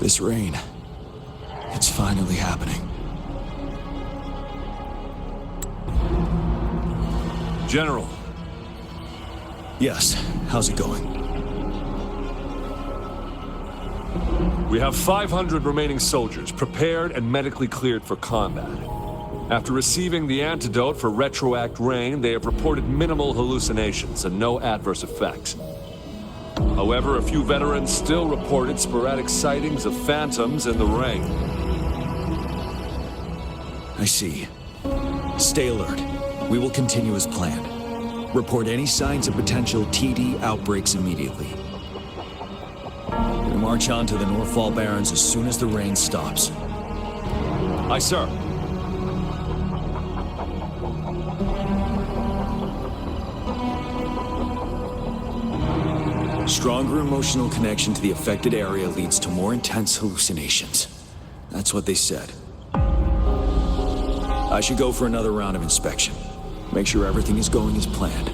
This rain, it's finally happening. General. Yes, how's it going? We have 500 remaining soldiers, prepared and medically cleared for combat. After receiving the antidote for retroact rain, they have reported minimal hallucinations and no adverse effects. However, a few veterans still reported sporadic sightings of phantoms in the rain. I see. Stay alert. We will continue as planned. Report any signs of potential TD outbreaks immediately. We march on to the Northfall Barrens as soon as the rain stops. Aye, sir. Stronger emotional connection to the affected area leads to more intense hallucinations. That's what they said. I should go for another round of inspection. Make sure everything is going as planned.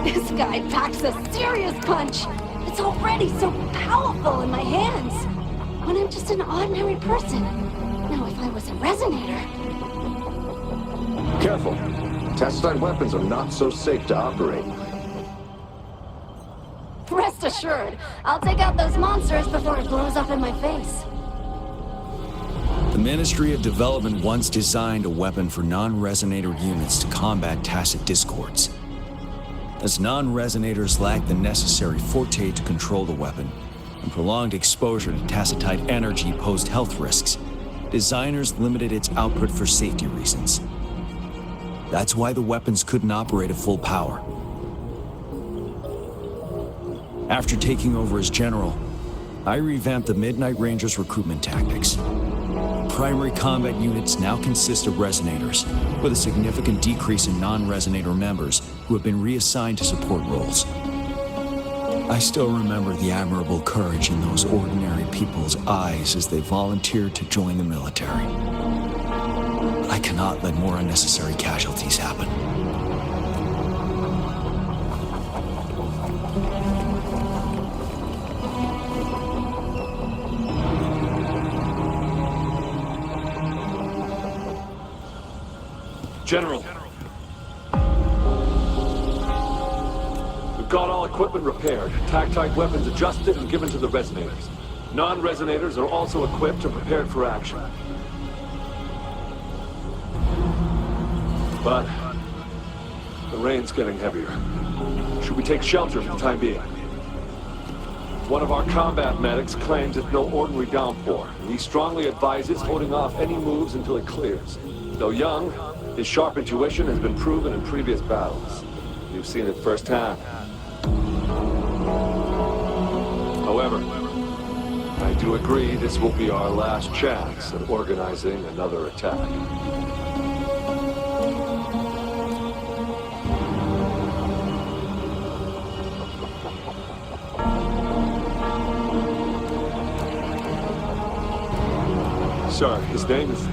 This guy packs a serious punch! It's already so powerful in my hands! When I'm just an ordinary person. Now if I was a resonator... Careful. Test-site weapons are not so safe to operate. Rest assured, I'll take out those monsters before it blows up in my face. The Ministry of Development once designed a weapon for non-resonator units to combat tacit discords. As non-resonators lack the necessary forte to control the weapon, and prolonged exposure to tacitite energy posed health risks, designers limited its output for safety reasons. That's why the weapons couldn't operate at full power. After taking over as general, I revamped the Midnight Rangers' recruitment tactics. Primary combat units now consist of resonators, with a significant decrease in non-resonator members who have been reassigned to support roles. I still remember the admirable courage in those ordinary people's eyes as they volunteered to join the military. I cannot let more unnecessary casualties happen. General. We've got all equipment repaired, tactite weapons adjusted and given to the resonators. Non-resonators are also equipped and prepared for action. But the rain's getting heavier. Should we take shelter for the time being? One of our combat medics claims it's no ordinary downpour, and he strongly advises holding off any moves until it clears. Though young, his sharp intuition has been proven in previous battles. You've seen it firsthand. However, I do agree this will be our last chance at organizing another attack. Sir, his name is...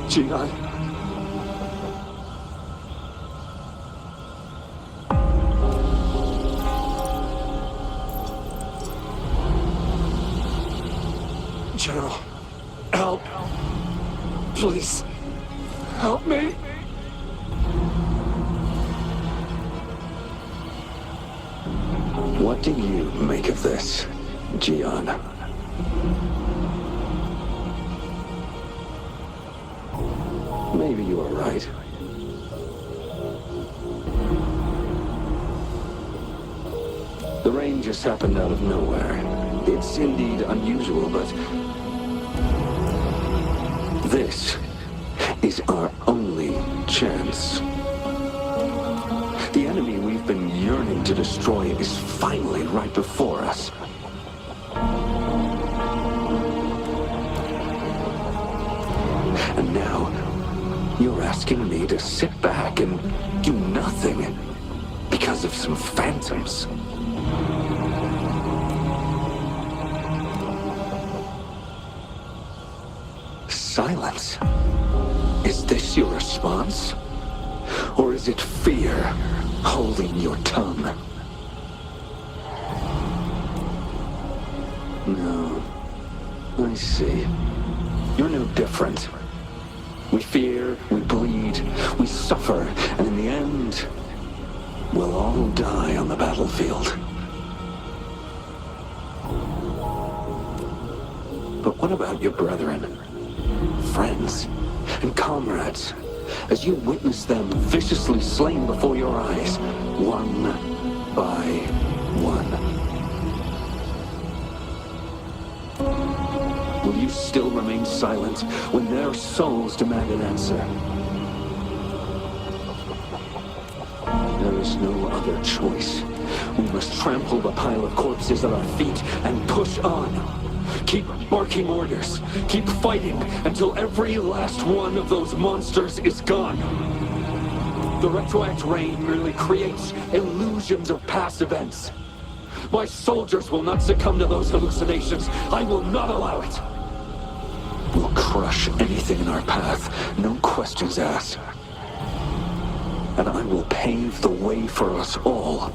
Jian. General, help. Please, help me. What do you make of this, Jian? Maybe you are right. The rain just happened out of nowhere. It's indeed unusual, but this is our only chance. The enemy we've been yearning to destroy is finally right before us. And now, you're asking me to sit back and do nothing because of some phantoms. Silence. Is this your response? Or is it fear holding your tongue? No. I see. You're no different. We fear, we bleed, we suffer, and in the end, we'll all die on the battlefield. But what about your brethren, friends, and comrades, as you witness them viciously slain before your eyes, one by one? Will you still remain silent when their souls demand an answer? There is no other choice. We must trample the pile of corpses at our feet and push on. Keep barking orders. Keep fighting until every last one of those monsters is gone. The retroact rain merely creates illusions of past events. My soldiers will not succumb to those hallucinations. I will not allow it. We'll crush anything in our path, no questions asked. And I will pave the way for us all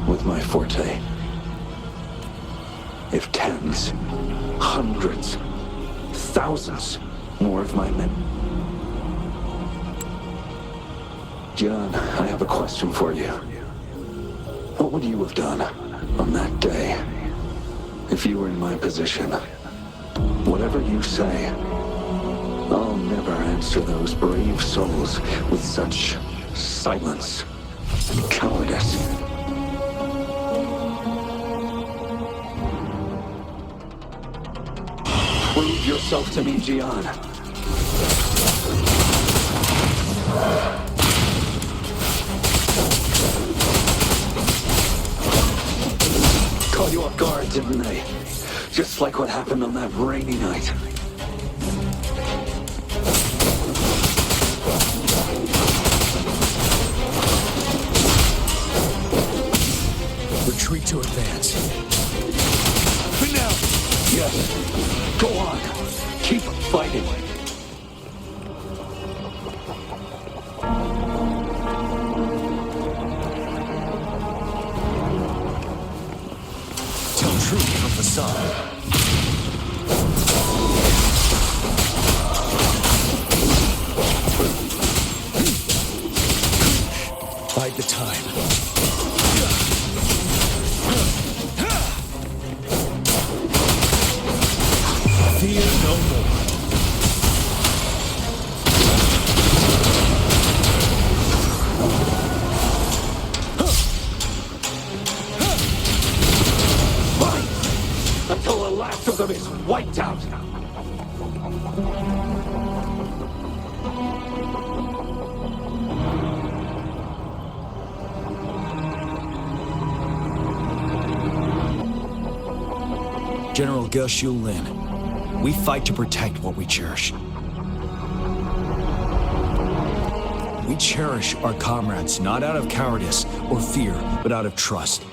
with my forte. If tens, hundreds, thousands more of my men... John, I have a question for you. What would you have done on that day if you were in my position? Whatever you say, I'll never answer those brave souls with such silence and cowardice. Prove yourself to me, Gian. Caught you off guard, didn't they? Just like what happened on that rainy night. Retreat to advance. But now! Yes. Go on. Keep fighting. Tell truth from facade. Bide the time. Fear no more. Fight! Until the last of them is wiped out! General Ge Xiulin, we fight to protect what we cherish. We cherish our comrades not out of cowardice or fear, but out of trust.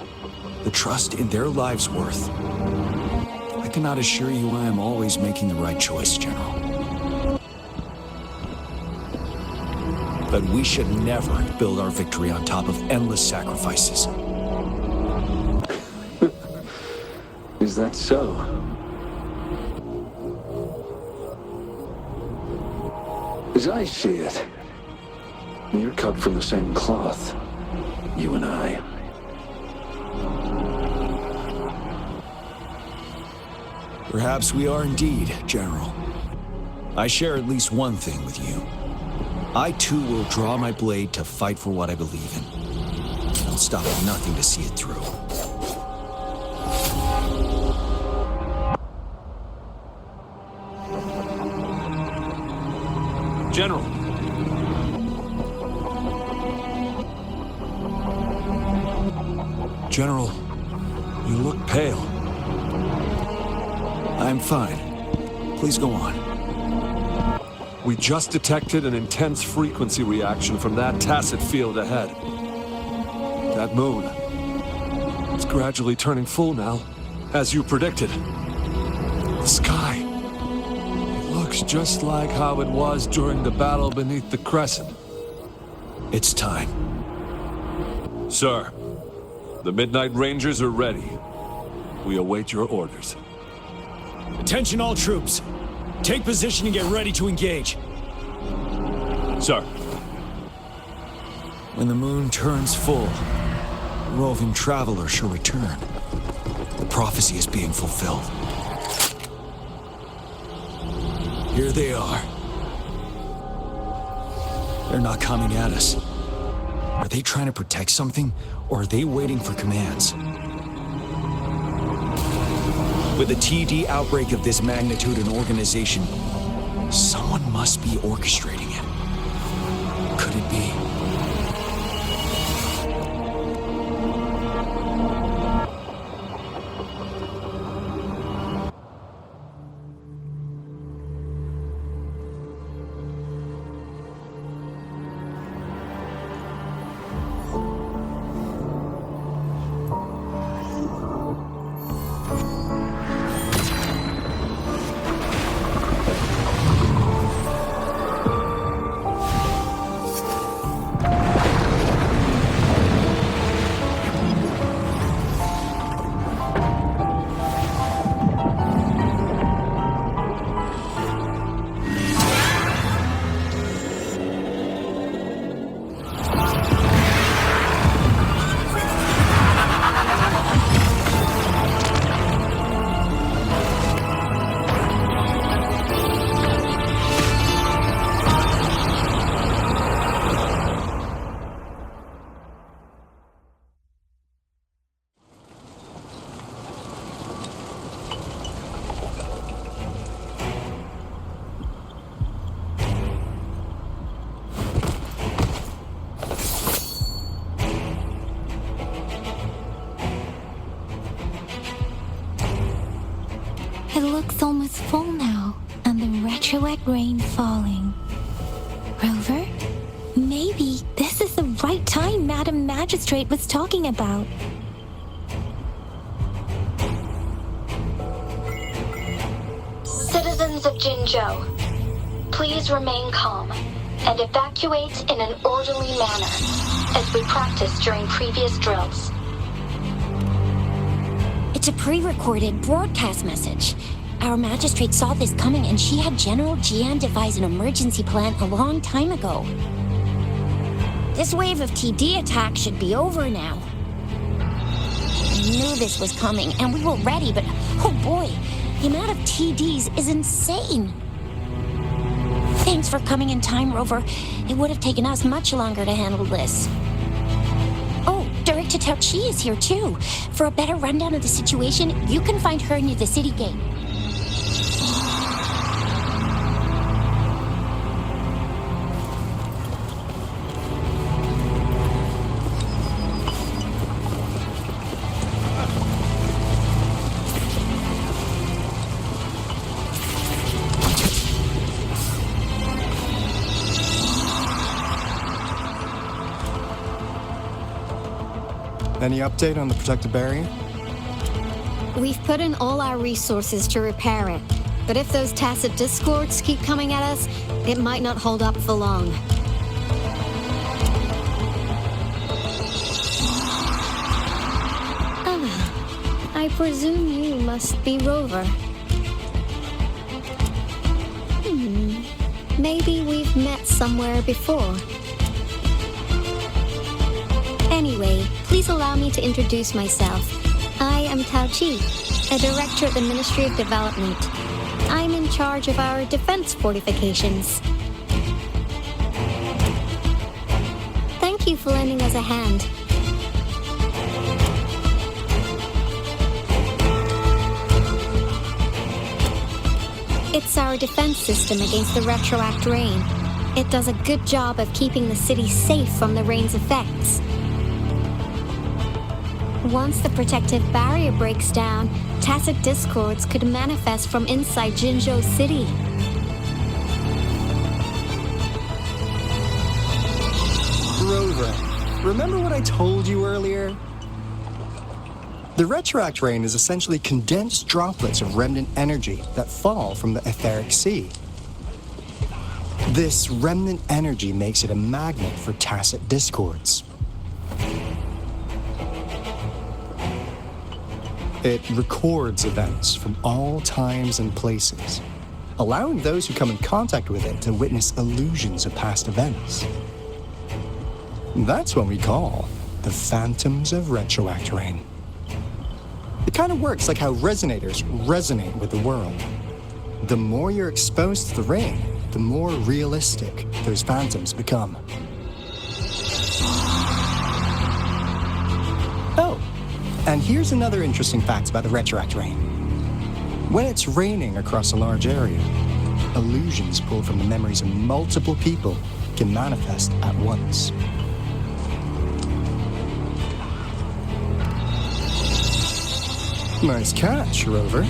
The trust in their lives' worth. I cannot assure you I am always making the right choice, General. But we should never build our victory on top of endless sacrifices. Is that so? As I see it, you're cut from the same cloth, you and I. Perhaps we are indeed, General. I share at least one thing with you. I too will draw my blade to fight for what I believe in. I'll stop at nothing to see it through. General. General, you look pale. I'm fine. Please go on. We just detected an intense frequency reaction from that tacit field ahead. That moon. It's gradually turning full now, as you predicted. The sky. It looks just like how it was during the battle beneath the crescent. It's time. Sir, the Midnight Rangers are ready. We await your orders. Attention all troops. Take position and get ready to engage. Sir. When the moon turns full, roving travelers shall return. The prophecy is being fulfilled. Here they are. They're not coming at us. Are they trying to protect something, or are they waiting for commands? With a TD outbreak of this magnitude and organization, someone must be orchestrating it. Could it be? It looks almost full now, and the retroact rain falling. Rover? Maybe this is the right time Madam Magistrate was talking about. Citizens of Jinzhou, please remain calm and evacuate in an orderly manner, as we practiced during previous drills. It's a pre-recorded broadcast message. Our magistrate saw this coming and she had General Jian devise an emergency plan a long time ago. This wave of TD attacks should be over now. We knew this was coming and we were ready, but oh boy, the amount of TDs is insane. Thanks for coming in time, Rover. It would have taken us much longer to handle this. Oh, Director Tao Chi is here too. For a better rundown of the situation, you can find her near the city gate. Any update on the protective barrier? We've put in all our resources to repair it, but if those tacit discords keep coming at us, it might not hold up for long. I presume you must be Rover. Maybe we've met somewhere before. Anyway, please allow me to introduce myself. I am Tao Chi, a director at the Ministry of Development. I'm in charge of our defense fortifications. Thank you for lending us a hand. It's our defense system against the retroact rain. It does a good job of keeping the city safe from the rain's effects. Once the protective barrier breaks down, tacit discords could manifest from inside Jinzhou City. Rover, remember what I told you earlier? The retroact rain is essentially condensed droplets of remnant energy that fall from the etheric sea. This remnant energy makes it a magnet for tacit discords. It records events from all times and places, allowing those who come in contact with it to witness illusions of past events. That's what we call the phantoms of retroact rain. It kind of works like how resonators resonate with the world. The more you're exposed to the rain, the more realistic those phantoms become. Oh, and here's another interesting fact about the retroact rain. When it's raining across a large area, illusions pulled from the memories of multiple people can manifest at once. Nice catch, Rover.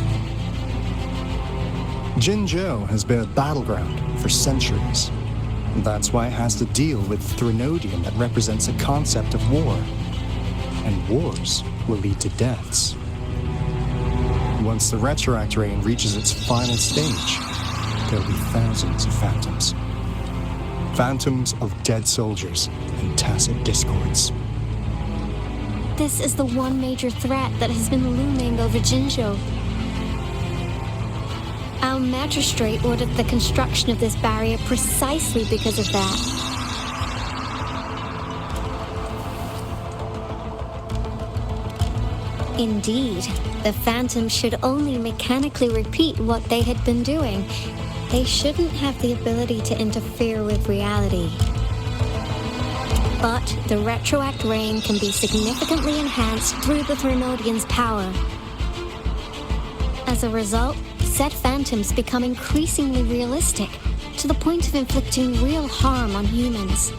Jinzhou has been a battleground for centuries. That's why it has to deal with Threnodium that represents a concept of war. And wars will lead to deaths. Once the retroact rain reaches its final stage, there'll be thousands of phantoms. Phantoms of dead soldiers and tacit discords. This is the one major threat that has been looming over Jinzhou. Our magistrate ordered the construction of this barrier precisely because of that. Indeed, the phantoms should only mechanically repeat what they had been doing. They shouldn't have the ability to interfere with reality. But the retroact rain can be significantly enhanced through the Threnodian's power. As a result, said phantoms become increasingly realistic, to the point of inflicting real harm on humans.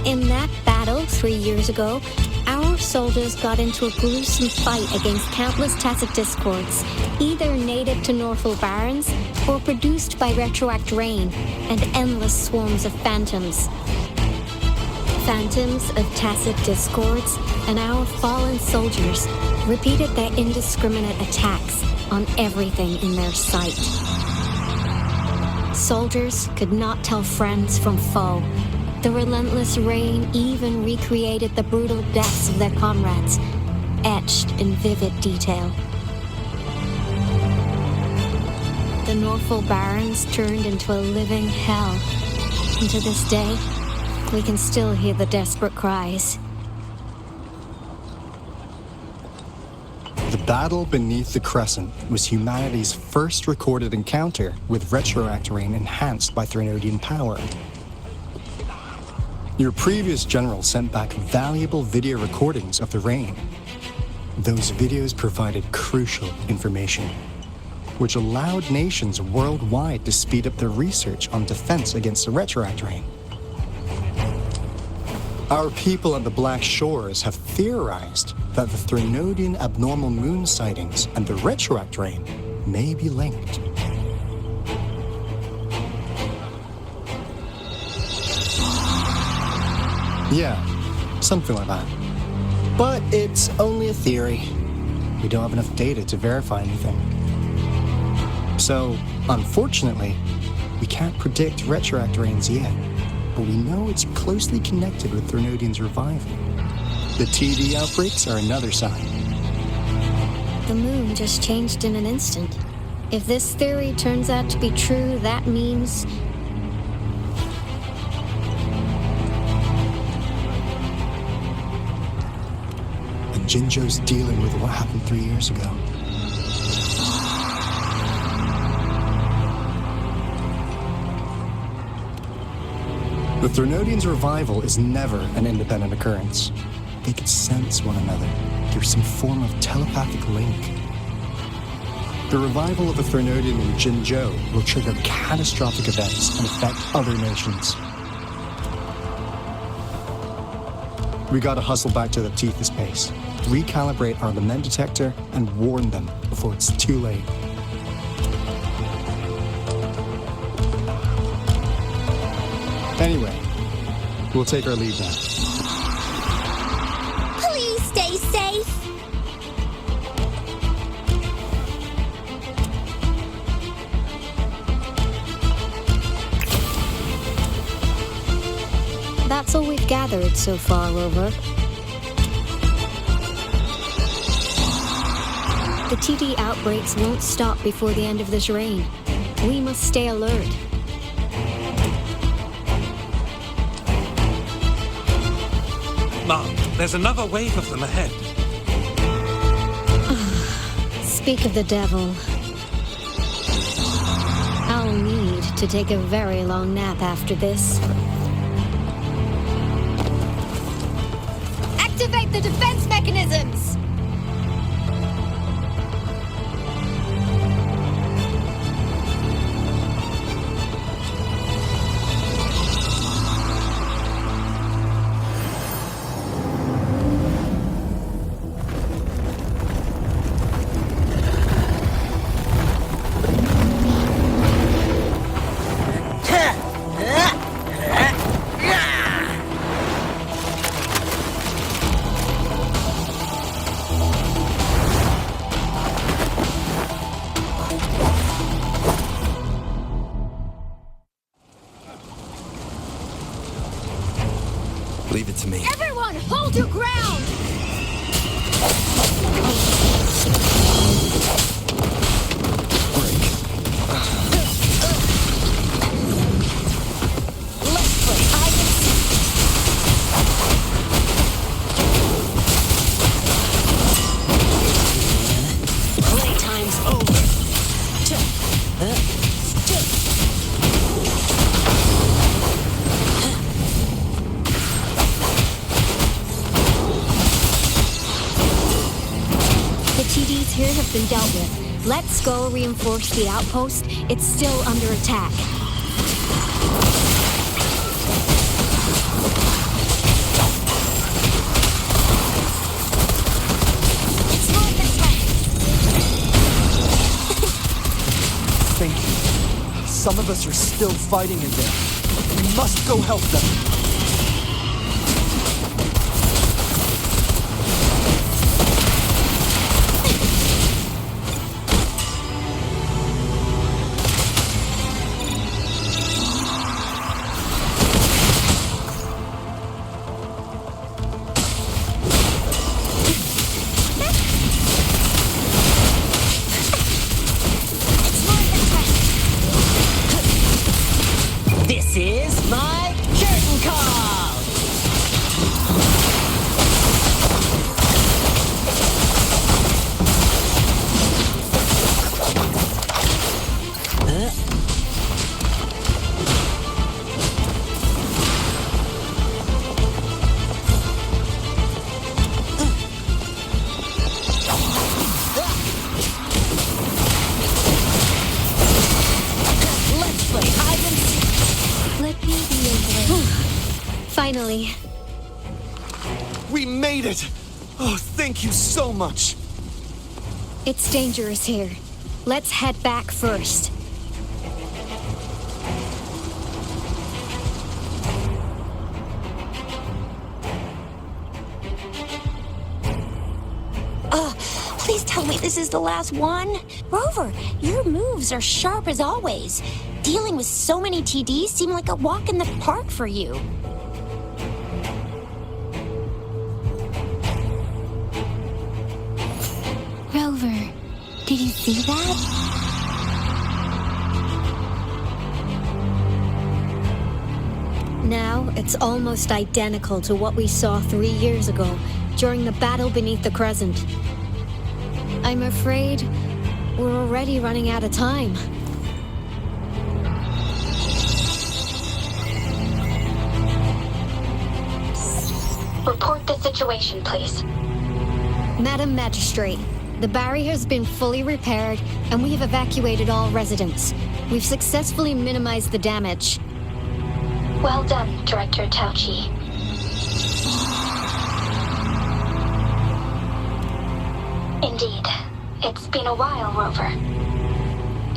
In that battle 3 years ago, our soldiers got into a gruesome fight against countless tacit discords, either native to Northel Barrens or produced by retroact rain and endless swarms of phantoms. Phantoms of tacit discords and our fallen soldiers repeated their indiscriminate attacks on everything in their sight. Soldiers could not tell friends from foe. The relentless rain even recreated the brutal deaths of their comrades, etched in vivid detail. The Northel Barrens turned into a living hell, and to this day, we can still hear the desperate cries. The battle beneath the Crescent was humanity's first recorded encounter with retroact rain enhanced by Threnodian power. Your previous general sent back valuable video recordings of the rain. Those videos provided crucial information, which allowed nations worldwide to speed up their research on defense against the retroact rain. Our people at the Black Shores have theorized that the Threnodian abnormal moon sightings and the retroact rain may be linked. Yeah, something like that. But it's only a theory. We don't have enough data to verify anything. So, unfortunately, we can't predict retroact rains yet, but we know it's closely connected with Threnodian's revival. The TD outbreaks are another sign. The moon just changed in an instant. If this theory turns out to be true, that means... And Jinzhou's dealing with what happened 3 years ago. The Threnodian's revival is never an independent occurrence. They could sense one another through some form of telepathic link. The revival of a Thermodian in Jinzhou will trigger catastrophic events and affect other nations. We gotta hustle back to the Tethys base, recalibrate our lament detector, and warn them before it's too late. Anyway, we'll take our leave now. Please stay safe. That's all we've gathered so far, Rover. The TD outbreaks won't stop before the end of this reign. We must stay alert. Mom, there's another wave of them ahead. Speak of the devil. I'll need to take a very long nap after this. Activate the defense mechanisms! Leave it to me. Everyone, hold your ground! Playtime's over. TDs here have been dealt with. Let's go reinforce the outpost. It's still under attack. It's more this way. Thank you. Some of us are still fighting in there. We must go help them. This is my curtain call! Let's play hide and seek. Let me be your way. Finally. We made it! Oh, thank you so much! It's dangerous here. Let's head back first. Please tell me this is the last one. Rover, your moves are sharp as always. Dealing with so many TDs seemed like a walk in the park for you. Rover, did you see that? Now, it's almost identical to what we saw 3 years ago, during the battle beneath the Crescent. I'm afraid we're already running out of time. Report the situation, please. Madam Magistrate, The barrier has been fully repaired, and we have evacuated all residents. We've successfully minimized the damage. Well done, Director Tauchi. Indeed. It's been a while, Rover.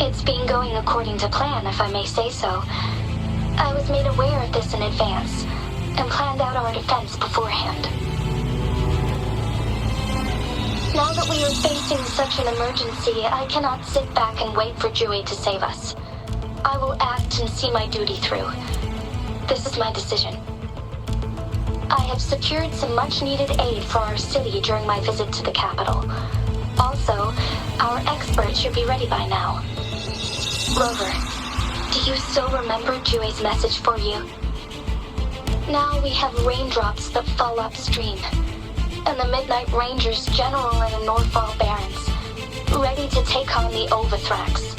It's been going according to plan, if I may say so. I was made aware of this in advance, and planned out our defense beforehand. Now that we are facing such an emergency, I cannot sit back and wait for Jue to save us. I will act and see my duty through. This is my decision. I have secured some much-needed aid for our city during my visit to the capital. Also, our expert should be ready by now. Rover, do you still remember Jue's message for you? Now we have raindrops that fall upstream, and the Midnight Rangers General in the Northfall Barrens, ready to take on the Overthrax.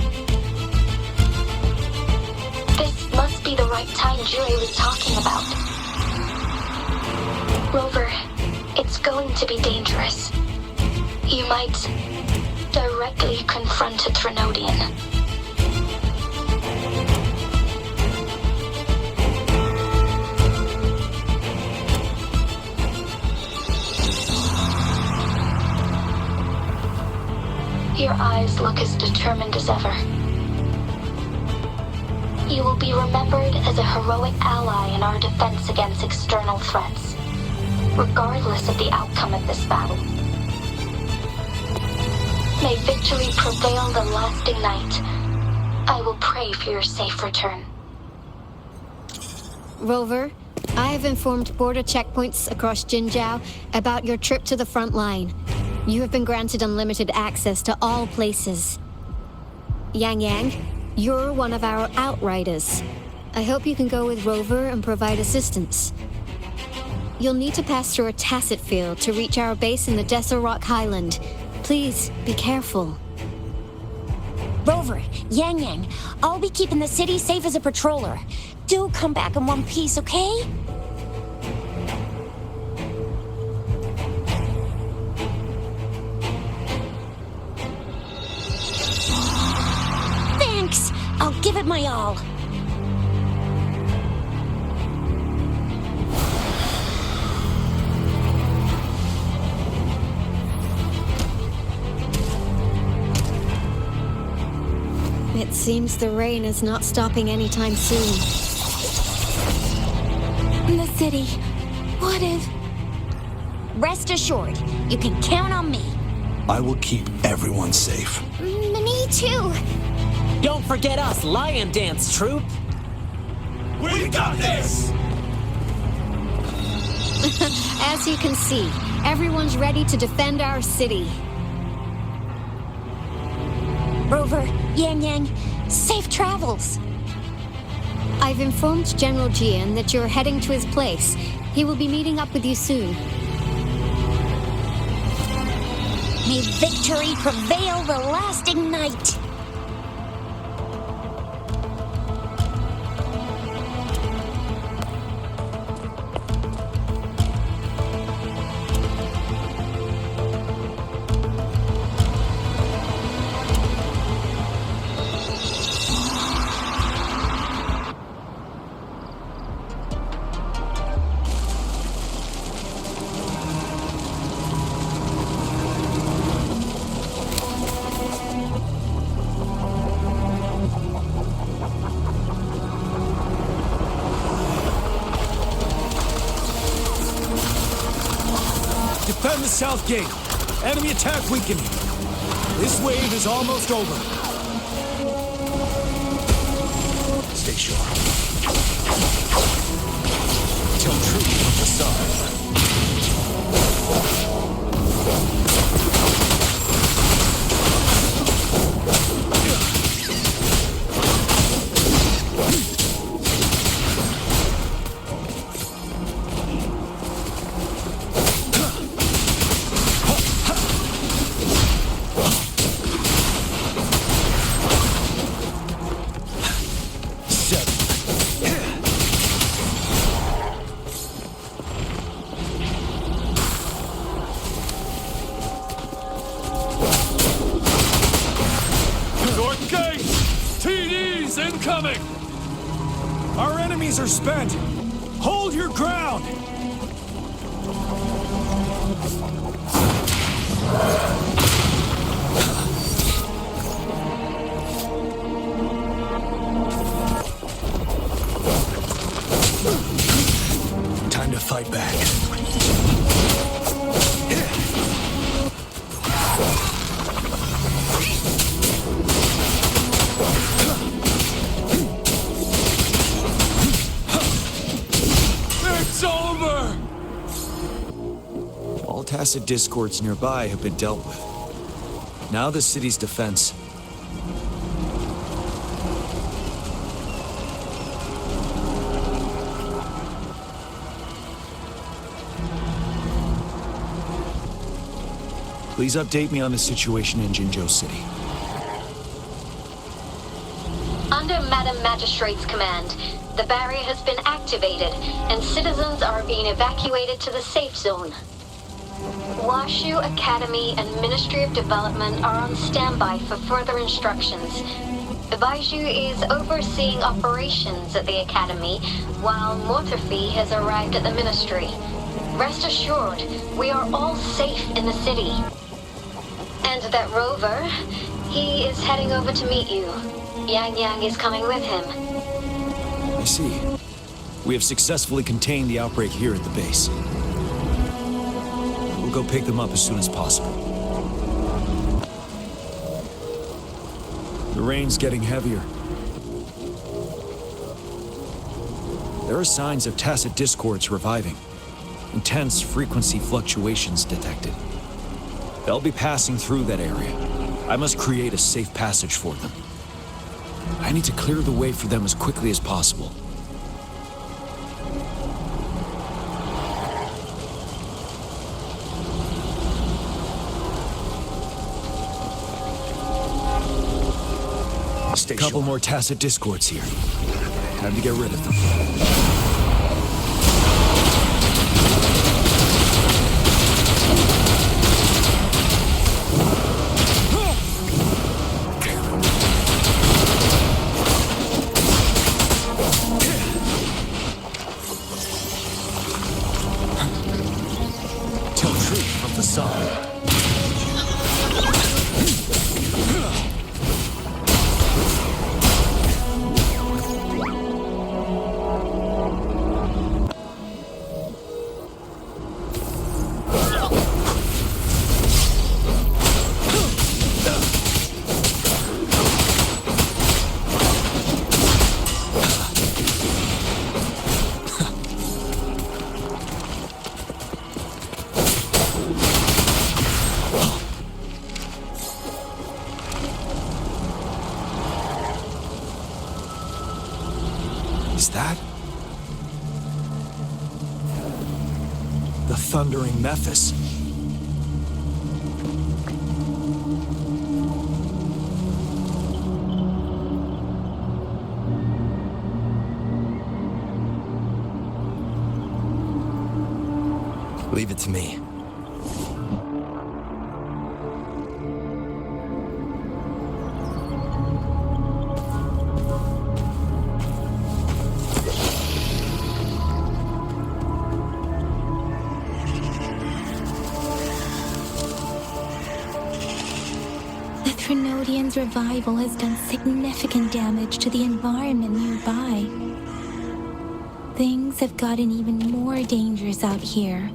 This must be the right time Jue was talking about. Rover, it's going to be dangerous. You might directly confront a Trinodian. Your eyes look as determined as ever. You will be remembered as a heroic ally in our defense against external threats, regardless of the outcome of this battle. May victory prevail the lasting night. I will pray for your safe return. Rover, I have informed border checkpoints across Jinjiao about your trip to the front line. You have been granted unlimited access to all places. Yang Yang, you're one of our outriders. I hope you can go with Rover and provide assistance. You'll need to pass through a tacit field to reach our base in the Desert Rock Highland. Please, be careful. Rover, Yang Yang, I'll be keeping the city safe as a patroller. Do come back in one piece, okay? Thanks! I'll give it my all. It seems the rain is not stopping anytime soon. The city. What if... Rest assured, you can count on me. I will keep everyone safe. Me too. Don't forget us, Lion Dance Troop! We got this! As you can see, everyone's ready to defend our city. Rover, Yang Yang, safe travels. I've informed General Jian that you're heading to his place. He will be meeting up with you soon. May victory prevail the lasting night. Defend the south gate. Enemy attack weakening. This wave is almost over. Stay sharp. Tell true from the side. Enemies incoming! Our enemies are spent! Hold your ground! Time to fight back. It's over! All tacit discords nearby have been dealt with. Now the city's defense. Please update me on the situation in Jinzhou City. Under Madam Magistrate's command, the barrier has been activated, and citizens are being evacuated to the safe zone. Washu Academy and Ministry of Development are on standby for further instructions. Baiju is overseeing operations at the Academy, while Mortophy has arrived at the Ministry. Rest assured, we are all safe in the city. And that rover, he is heading over to meet you. Yang Yang is coming with him. I see. We have successfully contained the outbreak here at the base. We'll go pick them up as soon as possible. The rain's getting heavier. There are signs of tacit discords reviving. Intense frequency fluctuations detected. They'll be passing through that area. I must create a safe passage for them. I need to clear the way for them as quickly as possible. Stay A couple sure. more tacit discords here. Time to get rid of them. Tell truth from facade. Is that the thundering Mephis? Leave it to me. The Trinodian's revival has done significant damage to the environment nearby. Things have gotten even more dangerous out here.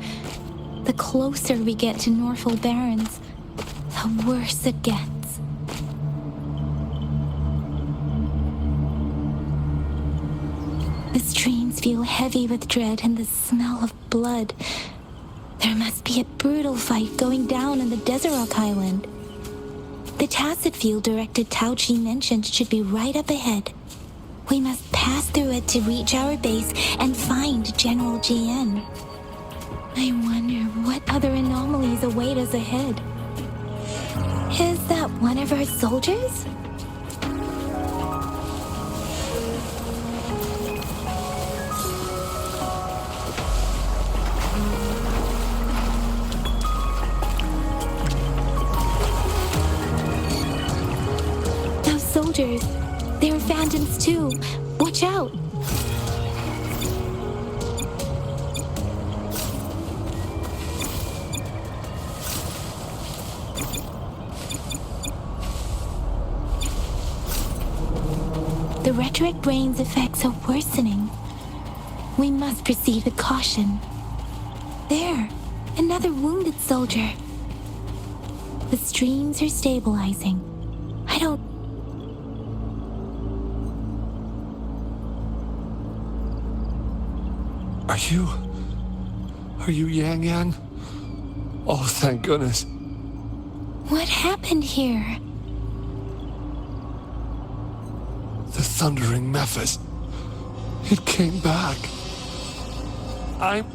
The closer we get to Norfolk Barrens, the worse it gets. The streams feel heavy with dread and the smell of blood. There must be a brutal fight going down in the Desert Rock Island. The tacit field director Tao Chi mentioned should be right up ahead. We must pass through it to reach our base and find General GN. I wonder what other anomalies await us ahead. Is that one of our soldiers? Those soldiers, they were Phantom us too. Watch out. The rhetoric brain's effects are worsening. We must proceed with caution. There, another wounded soldier. The streams are stabilizing. I don't... Are you Yang Yang? Oh, thank goodness. What happened here? The thundering Mephis. It came back. I'm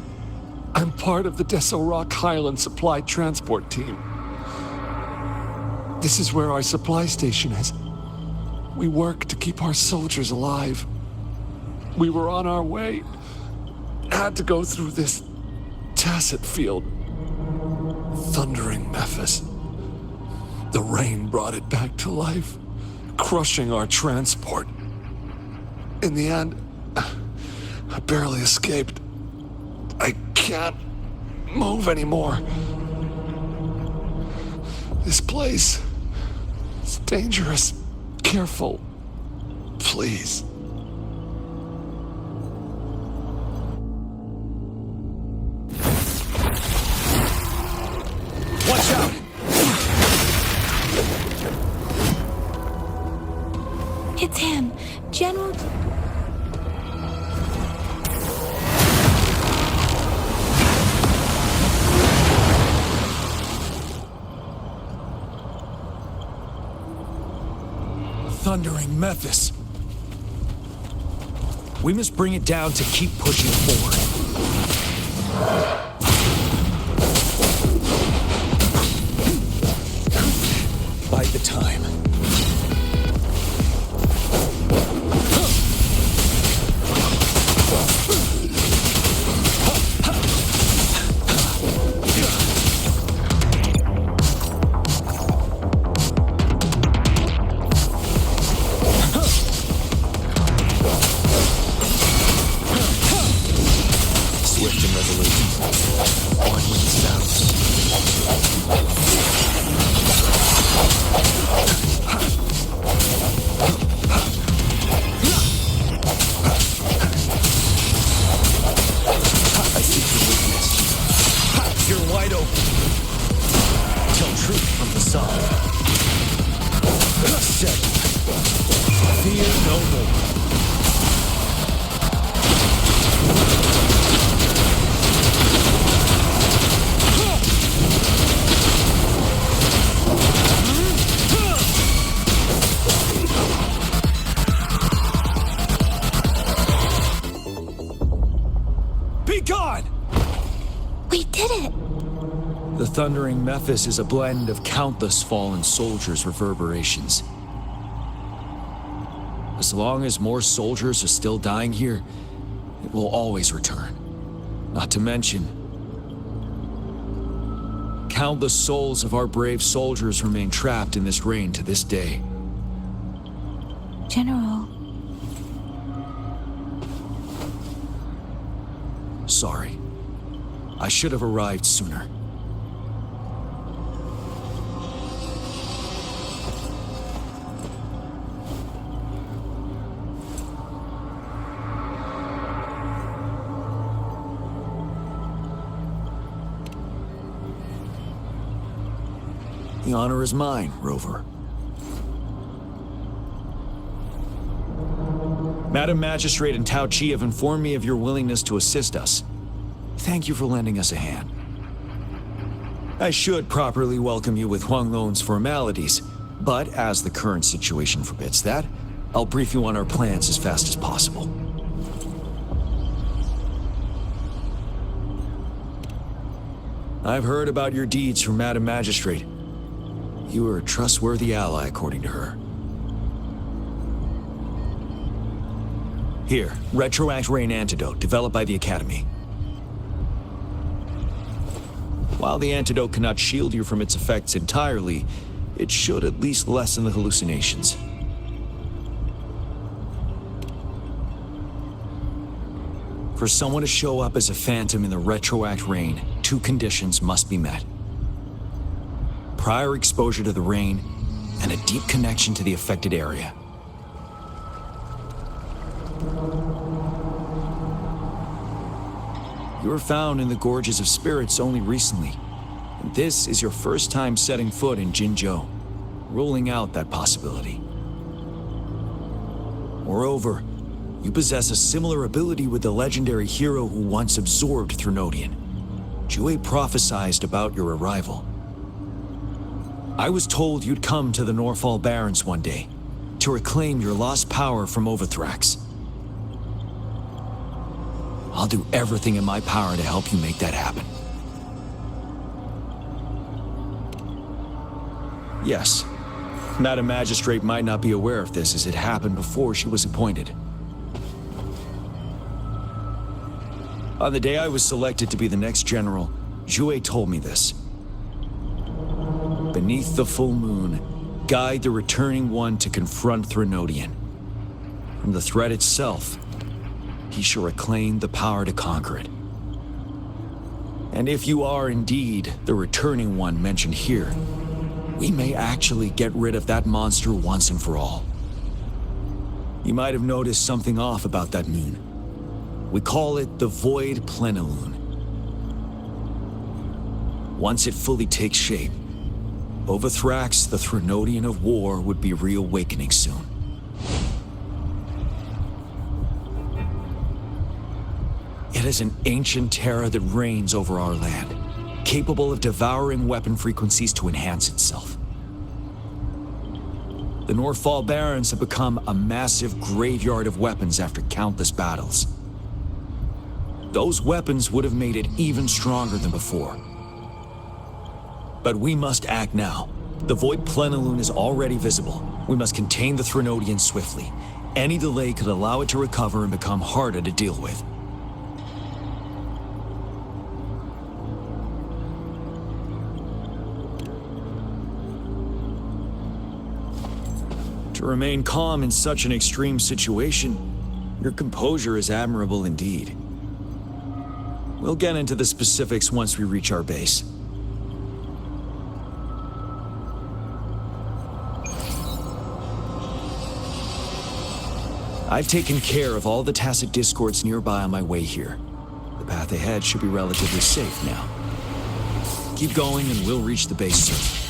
part of the Deso Rock Highland Supply Transport Team. This is where our supply station is. We work to keep our soldiers alive. We were on our way. Had to go through this tacit field. Thundering Mephis. The rain brought it back to life, crushing our transport. In the end, I barely escaped. I can't move anymore. This place is dangerous. Careful. Please. Watch out! It's him, General... Thundering Mephis. We must bring it down to keep pushing forward. Bide the time. Swift and resolute. On with the sounds. I see your weakness. You're wide open. Tell truth from the side. Check. Fear no more. Be gone! We did it! The Thundering Mephis is a blend of countless fallen soldiers' reverberations. As long as more soldiers are still dying here, it will always return. Not to mention, countless souls of our brave soldiers remain trapped in this rain to this day. General... Sorry. I should have arrived sooner. The honor is mine, Rover. Madam Magistrate and Tao Chi have informed me of your willingness to assist us. Thank you for lending us a hand. I should properly welcome you with Huanglong's formalities, but as the current situation forbids that, I'll brief you on our plans as fast as possible. I've heard about your deeds from Madam Magistrate. You are a trustworthy ally, according to her. Here, Retroact Rain Antidote, developed by the Academy. While the antidote cannot shield you from its effects entirely, it should at least lessen the hallucinations. For someone to show up as a phantom in the retroact rain, 2 conditions must be met. Prior exposure to the rain, and a deep connection to the affected area. You were found in the Gorges of Spirits only recently, and this is your first time setting foot in Jinzhou, ruling out that possibility. Moreover, you possess a similar ability with the legendary hero who once absorbed Threnodian. Jue prophesized about your arrival. I was told you'd come to the Norfall Barrens one day, to reclaim your lost power from Overthrax. I'll do everything in my power to help you make that happen. Yes, Madam Magistrate might not be aware of this as it happened before she was appointed. On the day I was selected to be the next general, Jue told me this. Beneath the full moon, guide the returning one to confront Threnodian. From the threat itself, he shall reclaim the power to conquer it. And if you are indeed the returning one mentioned here, we may actually get rid of that monster once and for all. You might have noticed something off about that moon. We call it the Void Plenilune. Once it fully takes shape, Overthrax, the Threnodian of War, would be reawakening soon. It is an ancient terror that reigns over our land, capable of devouring weapon frequencies to enhance itself. The Norfall Barrens have become a massive graveyard of weapons after countless battles. Those weapons would have made it even stronger than before. But we must act now. The Void Plenilune is already visible. We must contain the Threnodian swiftly. Any delay could allow it to recover and become harder to deal with. To remain calm in such an extreme situation, your composure is admirable indeed. We'll get into the specifics once we reach our base. I've taken care of all the tacit discords nearby on my way here. The path ahead should be relatively safe now. Keep going and we'll reach the base soon.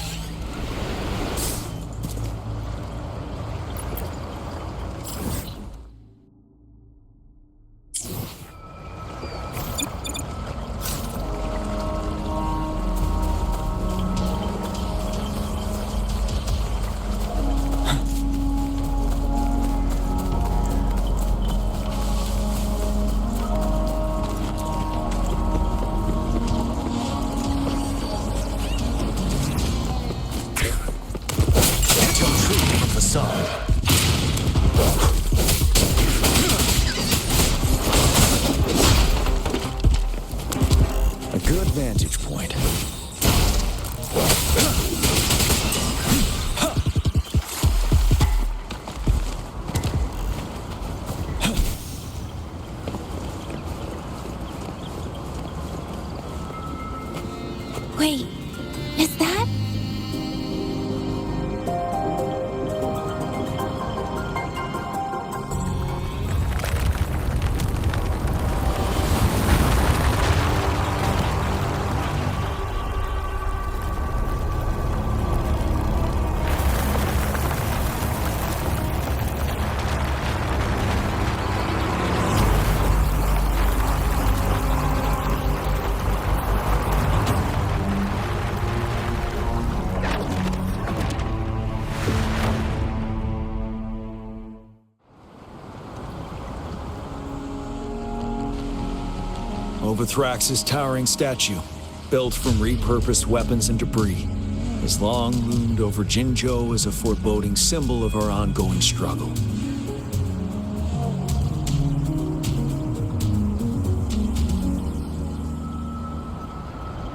Wait, is that? Overthrax's towering statue, built from repurposed weapons and debris, has long loomed over Jinzhou as a foreboding symbol of our ongoing struggle.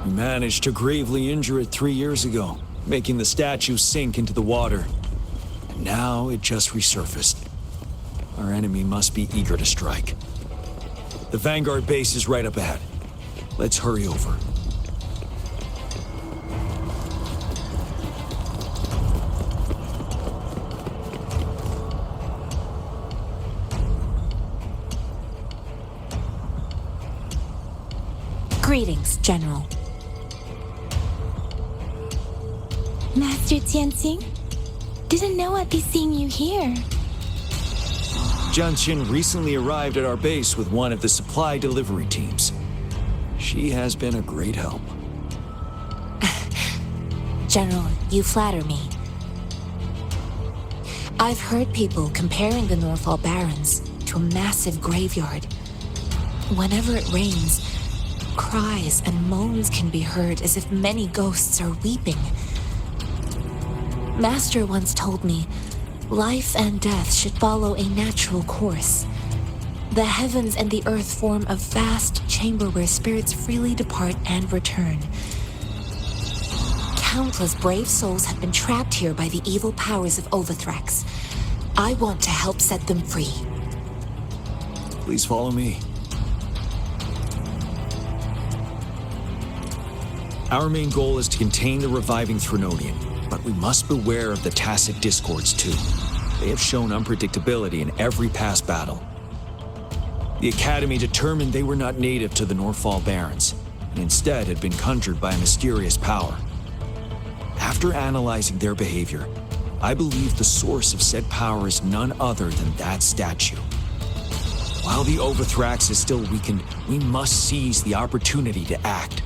We managed to gravely injure it 3 years ago, making the statue sink into the water. And now it just resurfaced. Our enemy must be eager to strike. The Vanguard base is right up ahead. Let's hurry over. Greetings, General. Master Tianxing? Didn't know I'd be seeing you here. Jianqin recently arrived at our base with one of the supply delivery teams. She has been a great help. General, you flatter me. I've heard people comparing the Norfall Barrens to a massive graveyard. Whenever it rains, cries and moans can be heard as if many ghosts are weeping. Master once told me, life and death should follow a natural course. The heavens and the earth form a vast chamber where spirits freely depart and return. Countless brave souls have been trapped here by the evil powers of Overthrax. I want to help set them free. Please follow me. Our main goal is to contain the reviving Threnodian, but we must beware of the tacit discords too. They have shown unpredictability in every past battle. The Academy determined they were not native to the Norfall Barrens, and instead had been conjured by a mysterious power. After analyzing their behavior, I believe the source of said power is none other than that statue. While the Overthrax is still weakened, we must seize the opportunity to act.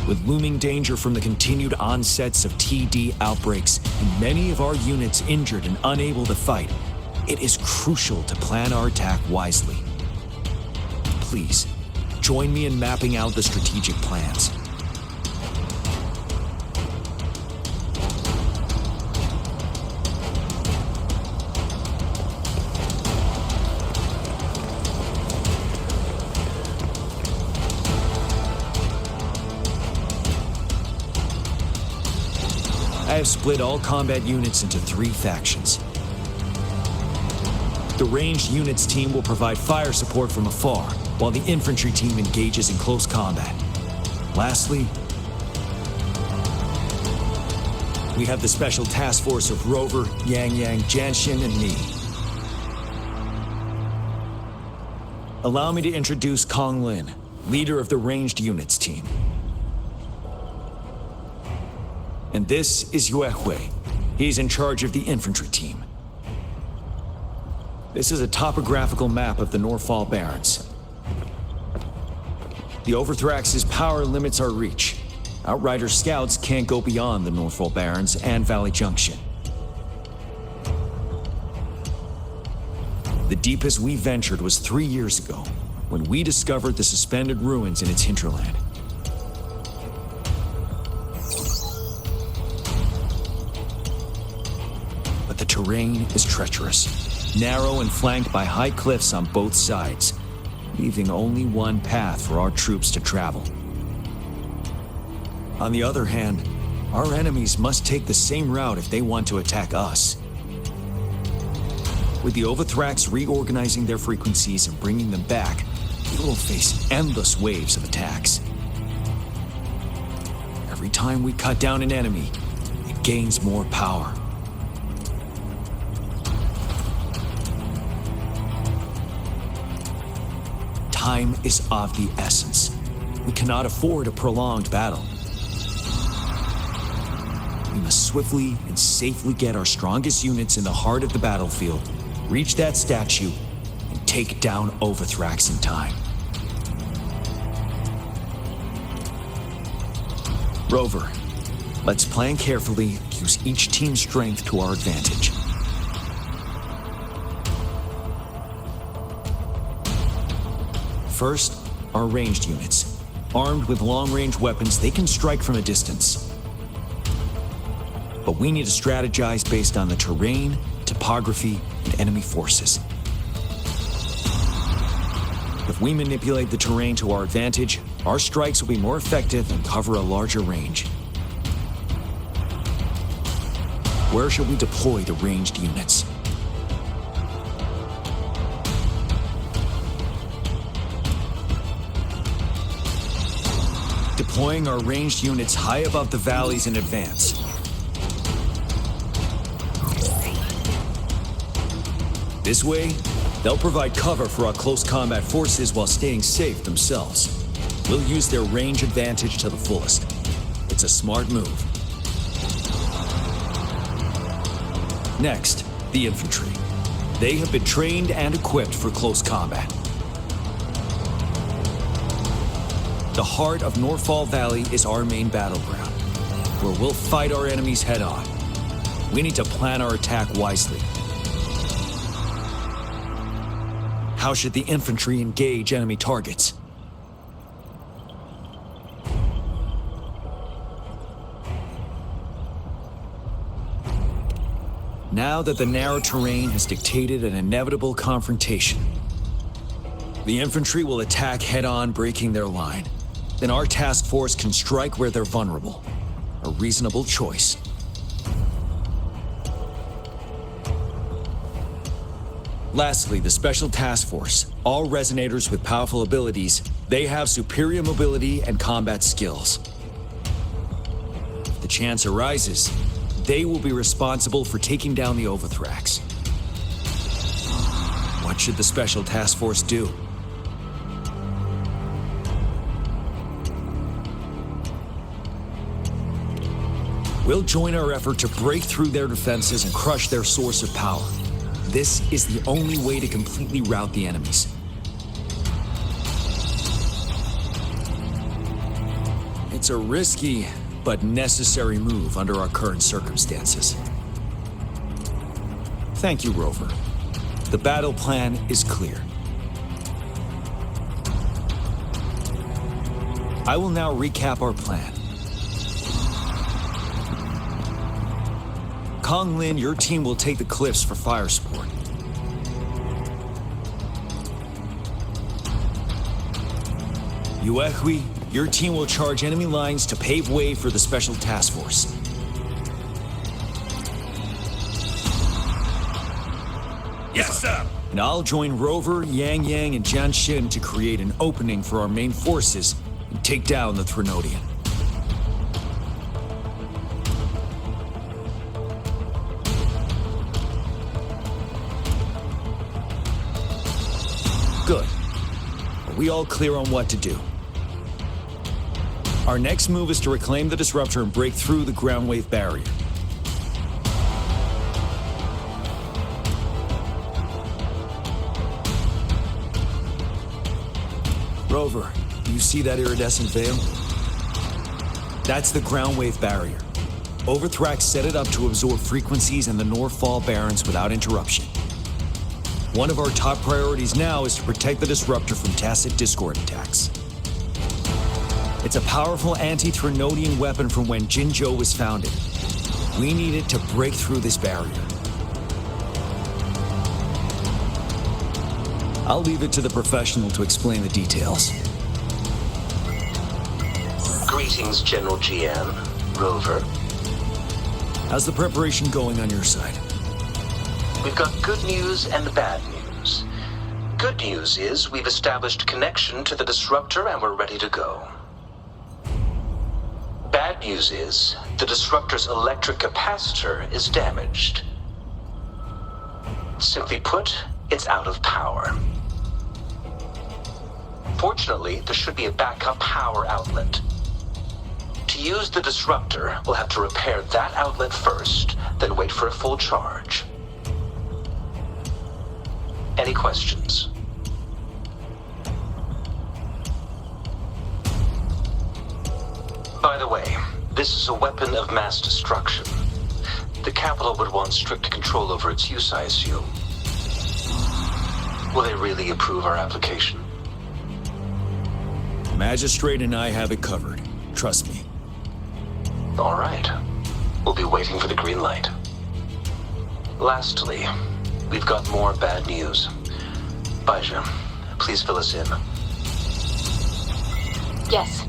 With looming danger from the continued onsets of TD outbreaks and many of our units injured and unable to fight, it is crucial to plan our attack wisely. Please, join me in mapping out the strategic plans. I have split all combat units into 3 factions. The ranged units team will provide fire support from afar, while the infantry team engages in close combat. Lastly, we have the special task force of Rover, Yang Yang, Jianxin, and me. Allow me to introduce Kong Lin, leader of the ranged units team. And this is Yue Hui. He's in charge of the infantry team. This is a topographical map of the Norfall Barrens. The Overthrax's power limits our reach. Outrider scouts can't go beyond the Norfall Barrens and Valley Junction. The deepest we ventured was 3 years ago, when we discovered the suspended ruins in its hinterland. The terrain is treacherous, narrow and flanked by high cliffs on both sides, leaving only one path for our troops to travel. On the other hand, our enemies must take the same route if they want to attack us. With the Overthrax reorganizing their frequencies and bringing them back, we will face endless waves of attacks. Every time we cut down an enemy, it gains more power. Time is of the essence. We cannot afford a prolonged battle. We must swiftly and safely get our strongest units in the heart of the battlefield, reach that statue, and take down Overthrax in time. Rover, let's plan carefully, use each team's strength to our advantage. First, our ranged units. Armed with long-range weapons, they can strike from a distance. But we need to strategize based on the terrain, topography, and enemy forces. If we manipulate the terrain to our advantage, our strikes will be more effective and cover a larger range. Where shall we deploy the ranged units? deploying our ranged units high above the valleys in advance. This way, they'll provide cover for our close combat forces while staying safe themselves. We'll use their range advantage to the fullest. It's a smart move. Next, the infantry. They have been trained and equipped for close combat. The heart of Northfall Valley is our main battleground, where we'll fight our enemies head-on. We need to plan our attack wisely. How should the infantry engage enemy targets? Now that the narrow terrain has dictated an inevitable confrontation, the infantry will attack head-on, breaking their line. Then our task force can strike where they're vulnerable. A reasonable choice. Lastly, the Special Task Force. All resonators with powerful abilities, they have superior mobility and combat skills. If the chance arises, they will be responsible for taking down the Overthrax. What should the Special Task Force do? We'll join our effort to break through their defenses and crush their source of power. This is the only way to completely rout the enemies. It's a risky but necessary move under our current circumstances. Thank you, Rover. The battle plan is clear. I will now recap our plan. Kong Lin, your team will take the cliffs for fire support. Yuehui, your team will charge enemy lines to pave way for the Special Task Force. Yes, sir! And I'll join Rover, Yang Yang, and Jian Xin to create an opening for our main forces and take down the Threnodian. Good. Are we all clear on what to do? Our next move is to reclaim the disruptor and break through the ground wave barrier. Rover, do you see that iridescent veil? That's the ground wave barrier. Overthrax set it up to absorb frequencies in the Northfall Barrens without interruption. One of our top priorities now is to protect the disruptor from tacit Discord attacks. It's a powerful anti-Threnodian weapon from when Jinzhou was founded. We need it to break through this barrier. I'll leave it to the professional to explain the details. Greetings, General GM. Rover. How's the preparation going on your side? We've got good news and bad news. Good news is we've established connection to the disruptor and we're ready to go. Bad news is the disruptor's electric capacitor is damaged. Simply put, it's out of power. Fortunately, there should be a backup power outlet. To use the disruptor, we'll have to repair that outlet first, then wait for a full charge. Any questions? By the way, this is a weapon of mass destruction. The capital would want strict control over its use, I assume. Will they really approve our application? Magistrate and I have it covered. Trust me. All right. We'll be waiting for the green light. Lastly, we've got more bad news. Baizhi, please fill us in. Yes.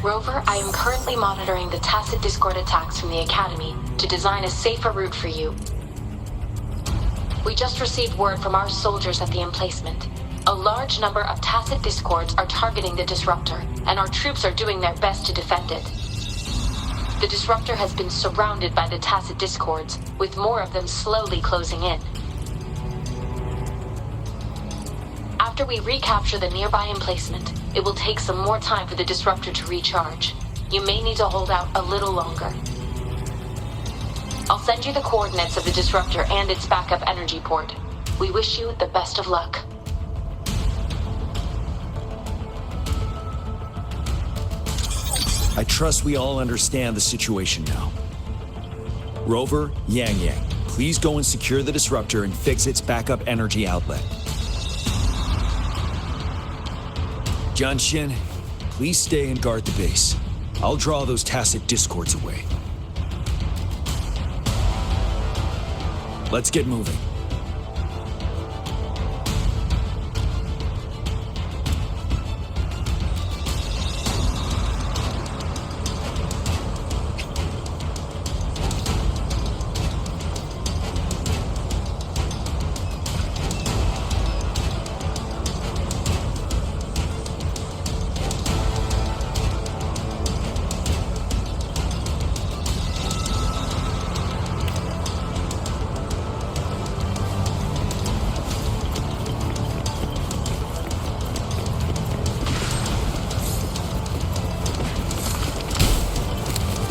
Rover, I am currently monitoring the tacit Discord attacks from the Academy to design a safer route for you. We just received word from our soldiers at the emplacement. A large number of tacit discords are targeting the disruptor, and our troops are doing their best to defend it. The disruptor has been surrounded by the tacit discords, with more of them slowly closing in. After we recapture the nearby emplacement, it will take some more time for the disruptor to recharge. You may need to hold out a little longer. I'll send you the coordinates of the disruptor and its backup energy port. We wish you the best of luck. I trust we all understand the situation now. Rover, Yang, please go and secure the disruptor and fix its backup energy outlet. Jianxin, please stay and guard the base. I'll draw those tacit discords away. Let's get moving.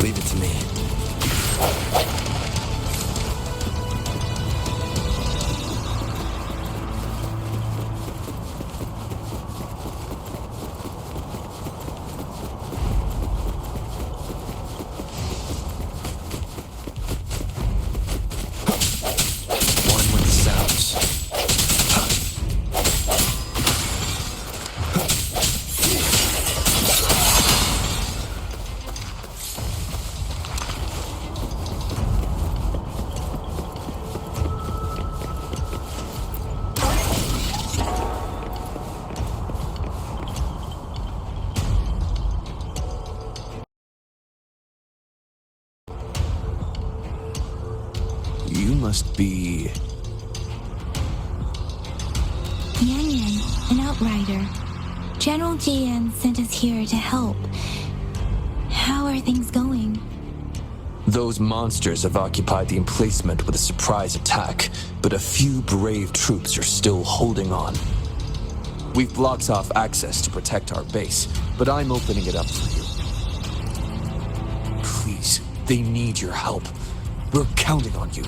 Leave it to me. One with the sounds. You must be... Yang, an outrider. General Jian sent us here to help. How are things going? Those monsters have occupied the emplacement with a surprise attack, but a few brave troops are still holding on. We've blocked off access to protect our base, but I'm opening it up for you. Please, they need your help. We're counting on you.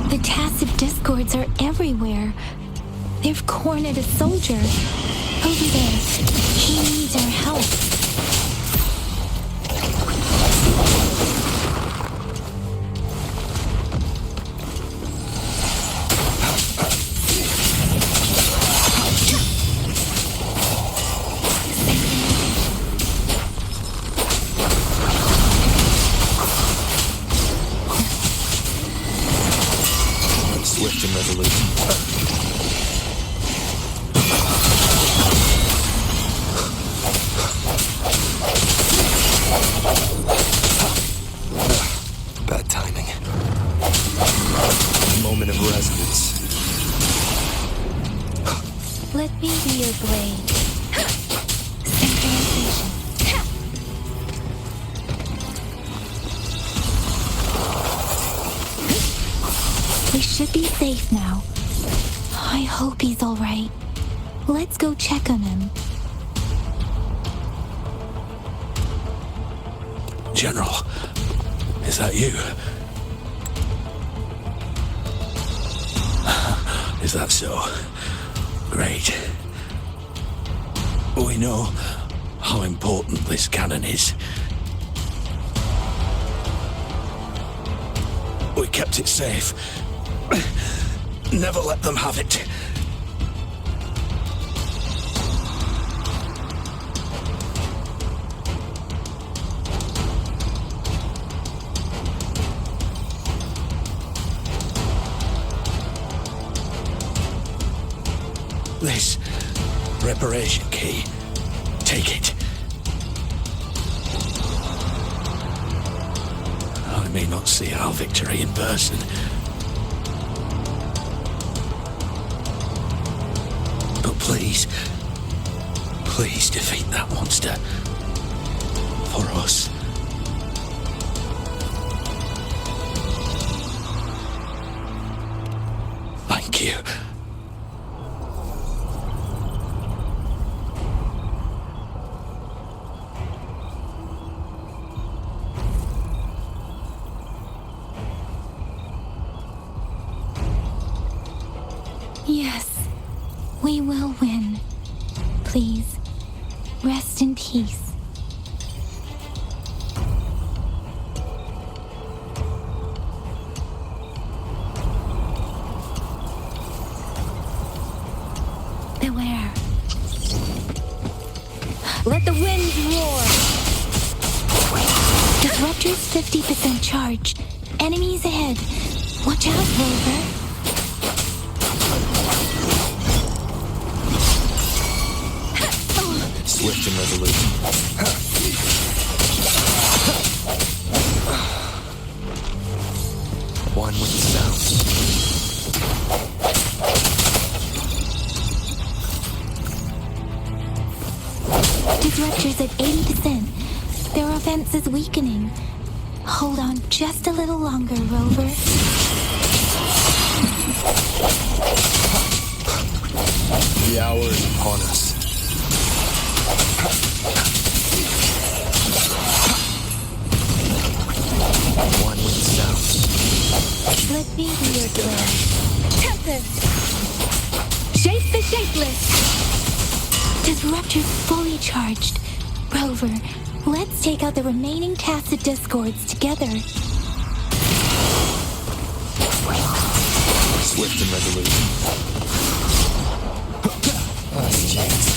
The tacit discords are everywhere. They've cornered a soldier. Over there. He needs our help. Swift and resolute. Bad timing. Moment of resonance. Let me be your blade. Synchronization. We should be safe now. I hope he's all right. Let's go check on him. General, is that you? Is that so? Great. We know how important this cannon is. We kept it safe. Never let them have it. This reparation key. Take it. I may not see our victory in person. But please, please defeat that monster. For us. Thank you. Yes, we will win. Please, rest in peace. Beware. Let the wind roar. Disruptor's 50% charged. Enemies ahead. Watch out, Rover. Swift and resolute. One with the sound. Disruptor's at 80%. Their offense is weakening. Hold on just a little longer, Rover. The hour is upon us. One with the sound. Let me be your plan. Tempest! Shape the shapeless! Disruptor fully charged. Rover, let's take out the remaining tacit discords together. Swift and resolute. Last chance.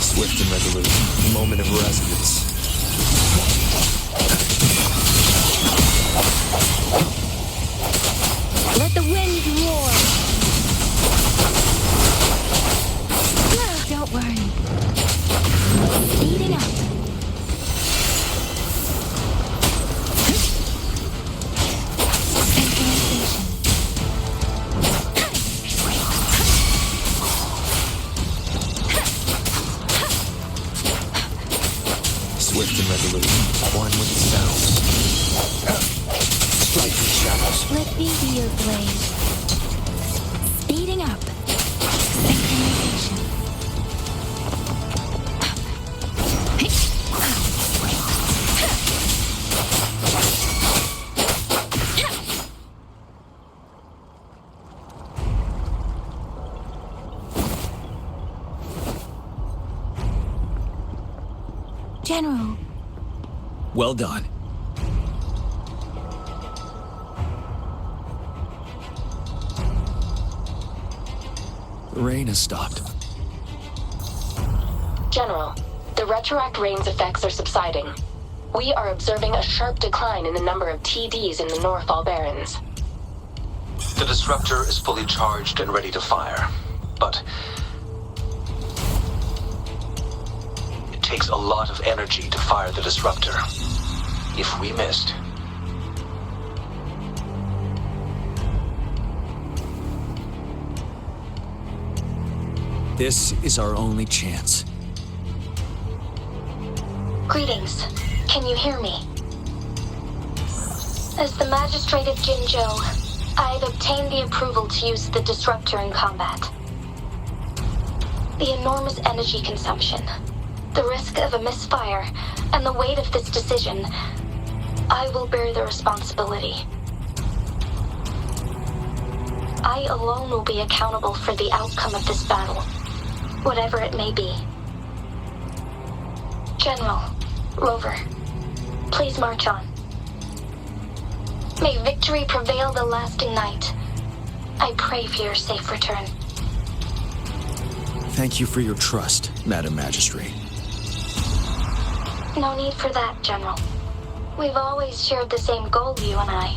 Swift and resolute. Moment of resonance. Let the wind roar. Don't worry. Speeding up. Swift and resolute. One with the sound. Strike the shadows. Let me be your blade. Speeding up. Synchronization. General. Well done. The rain has stopped. General, the retroact rain's effects are subsiding. We are observing a sharp decline in the number of TDs in the Northall Barrens. The disruptor is fully charged and ready to fire, but it takes a lot of energy to fire the disruptor. If we missed, This is our only chance. Greetings. Can you hear me? As the Magistrate of Jinzhou, I have obtained the approval to use the disruptor in combat. The enormous energy consumption, the risk of a misfire, and the weight of this decision, I will bear the responsibility. I alone will be accountable for the outcome of this battle, whatever it may be. General, Rover, please march on. May victory prevail the lasting night. I pray for your safe return. Thank you for your trust, Madam Magistrate. No need for that, General. We've always shared the same goal, you and I.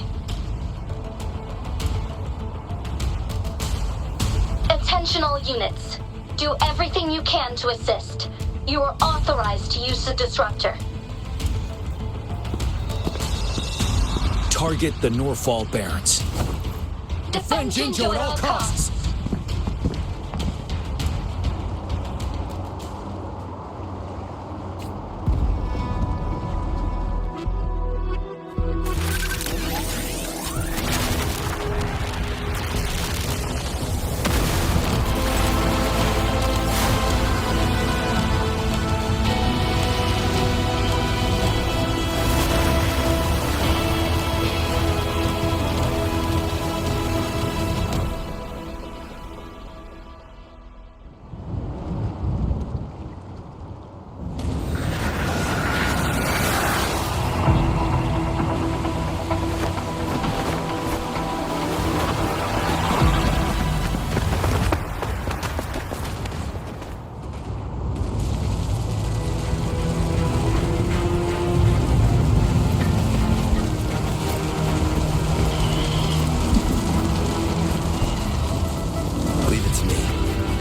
Attention all units. Do everything you can to assist. You are authorized to use the disruptor. Target the Norfall Barrens. Defend Jinzhou at all costs!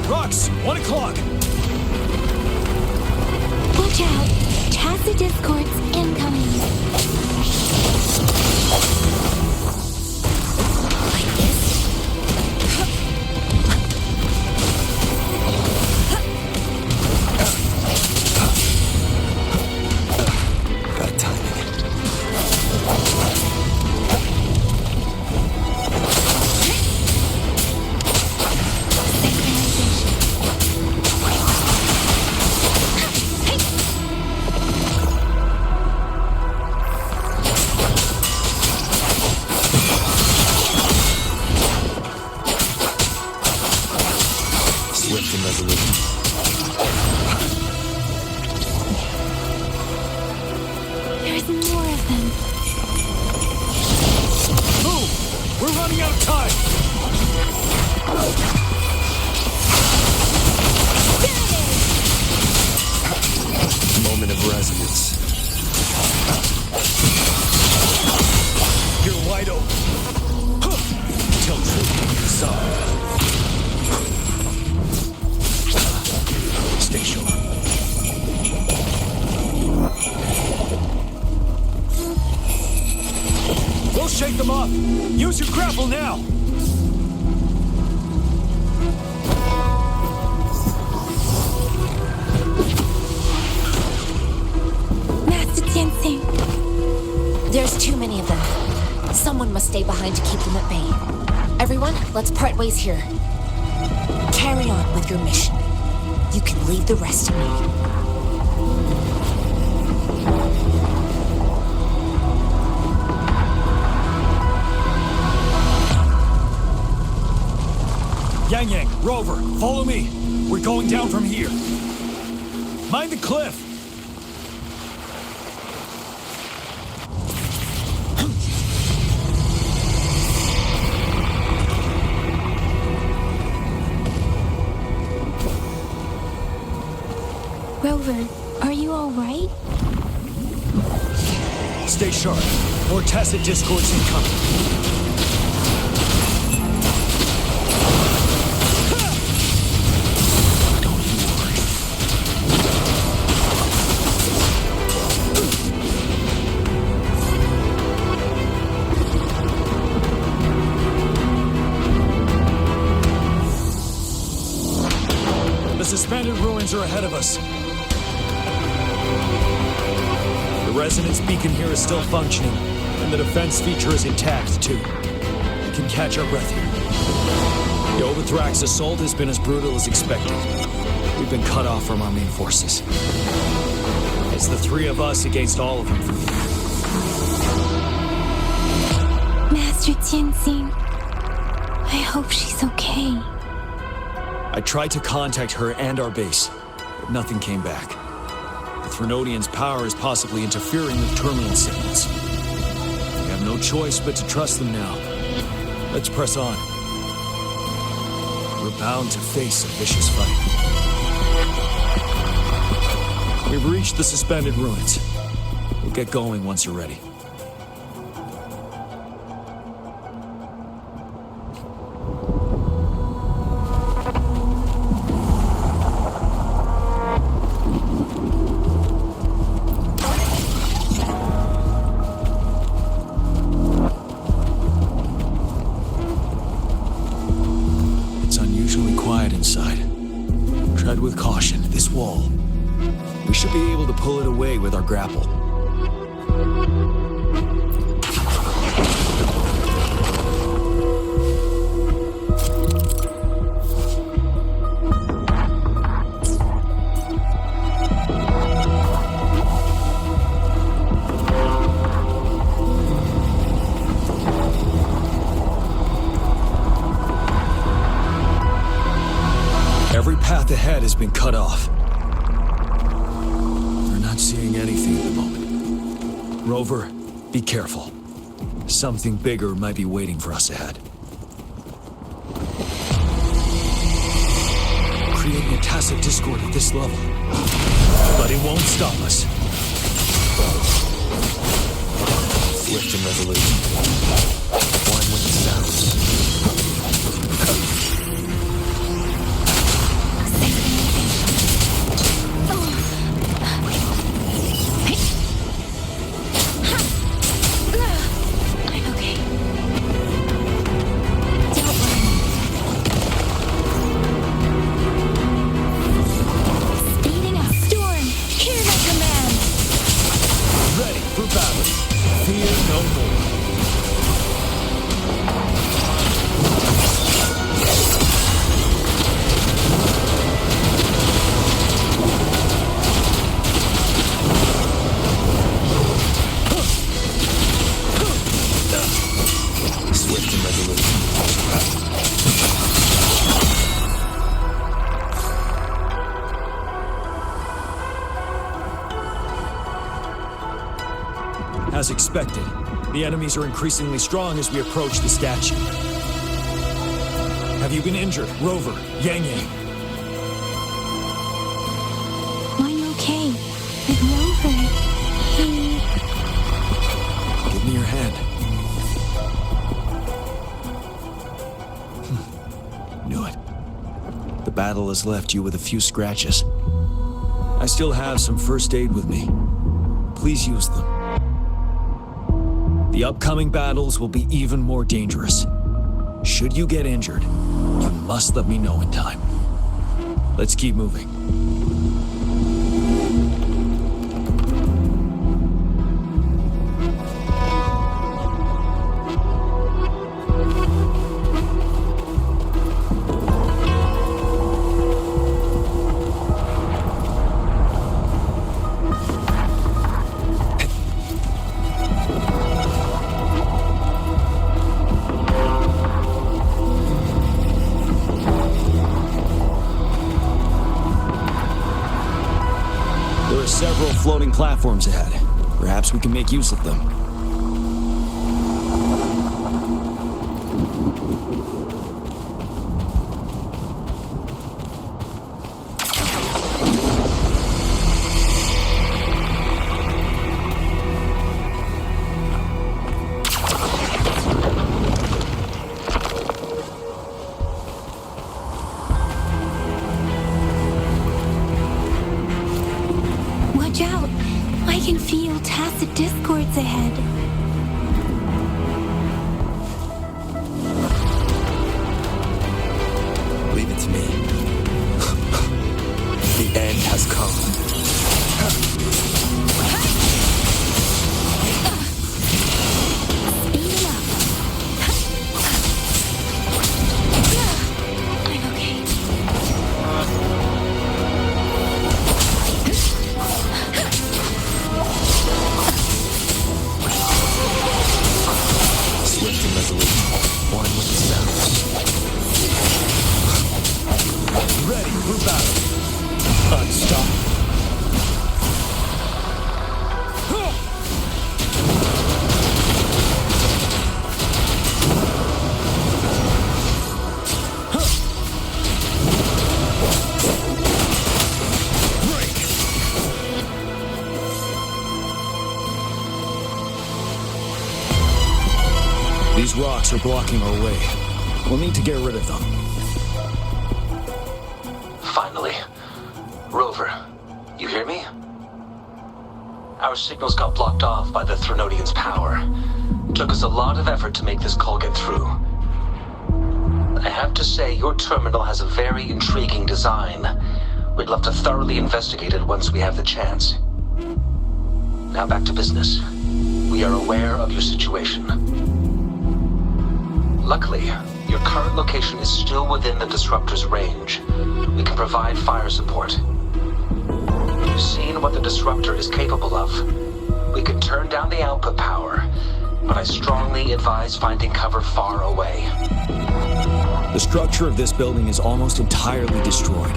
Rocks, 1 o'clock. Watch out. Chassis discords incoming. Like this. Bad timing. Swift and resolute. There's more of them. Move! We're running out of time! Moment of resonance. You're wide open. Tell truth, son. Stay sure. We'll shake them up. Use your grapple now. Master Tianxing. There's too many of them. Someone must stay behind to keep them at bay. Everyone, let's part ways here. Carry on with your mission. You can leave the rest to me. Yang, Rover, follow me. We're going down from here. Mind the cliff. Rover, are you all right? Stay sharp. More tacit discords incoming. The suspended ruins are ahead of us. The resonance beacon here is still functioning. And the defense feature is intact, too. We can catch our breath here. The Overthrax assault has been as brutal as expected. We've been cut off from our main forces. It's the three of us against all of them. Master Tenzin, I hope she's okay. I tried to contact her and our base, but nothing came back. The Threnodian's power is possibly interfering with terminal signals. We have no choice but to trust them now. Let's press on. We're bound to face a vicious fight. We've reached the suspended ruins. We'll get going once you're ready. It's unusually quiet inside. Tread with caution. This wall. We should be able to pull it away with our grapple. Every path ahead has been cut off. Seeing anything at the moment. Rover, be careful. Something bigger might be waiting for us ahead. Creating a tacit discord at this level. But it won't stop us. Swift and resolute. One with the sounds. As expected, the enemies are increasingly strong as we approach the statue. Have you been injured, Rover, Yang Yang? I'm okay. But Rover, he... Give me your hand. Knew it. The battle has left you with a few scratches. I still have some first aid with me. Please use them. The upcoming battles will be even more dangerous. Should you get injured, you must let me know in time. Let's keep moving. Several floating platforms ahead. Perhaps we can make use of them. Watch out! I can feel tacit discords ahead. These rocks are blocking our way. We'll need to get rid of them. Finally. Rover, you hear me? Our signals got blocked off by the Threnodian's power. Took us a lot of effort to make this call get through. I have to say, your terminal has a very intriguing design. We'd love to thoroughly investigate it once we have the chance. Now back to business. We are aware of your situation. Luckily, your current location is still within the Disruptor's range. We can provide fire support. You've seen what the Disruptor is capable of. We can turn down the output power, but I strongly advise finding cover far away. The structure of this building is almost entirely destroyed.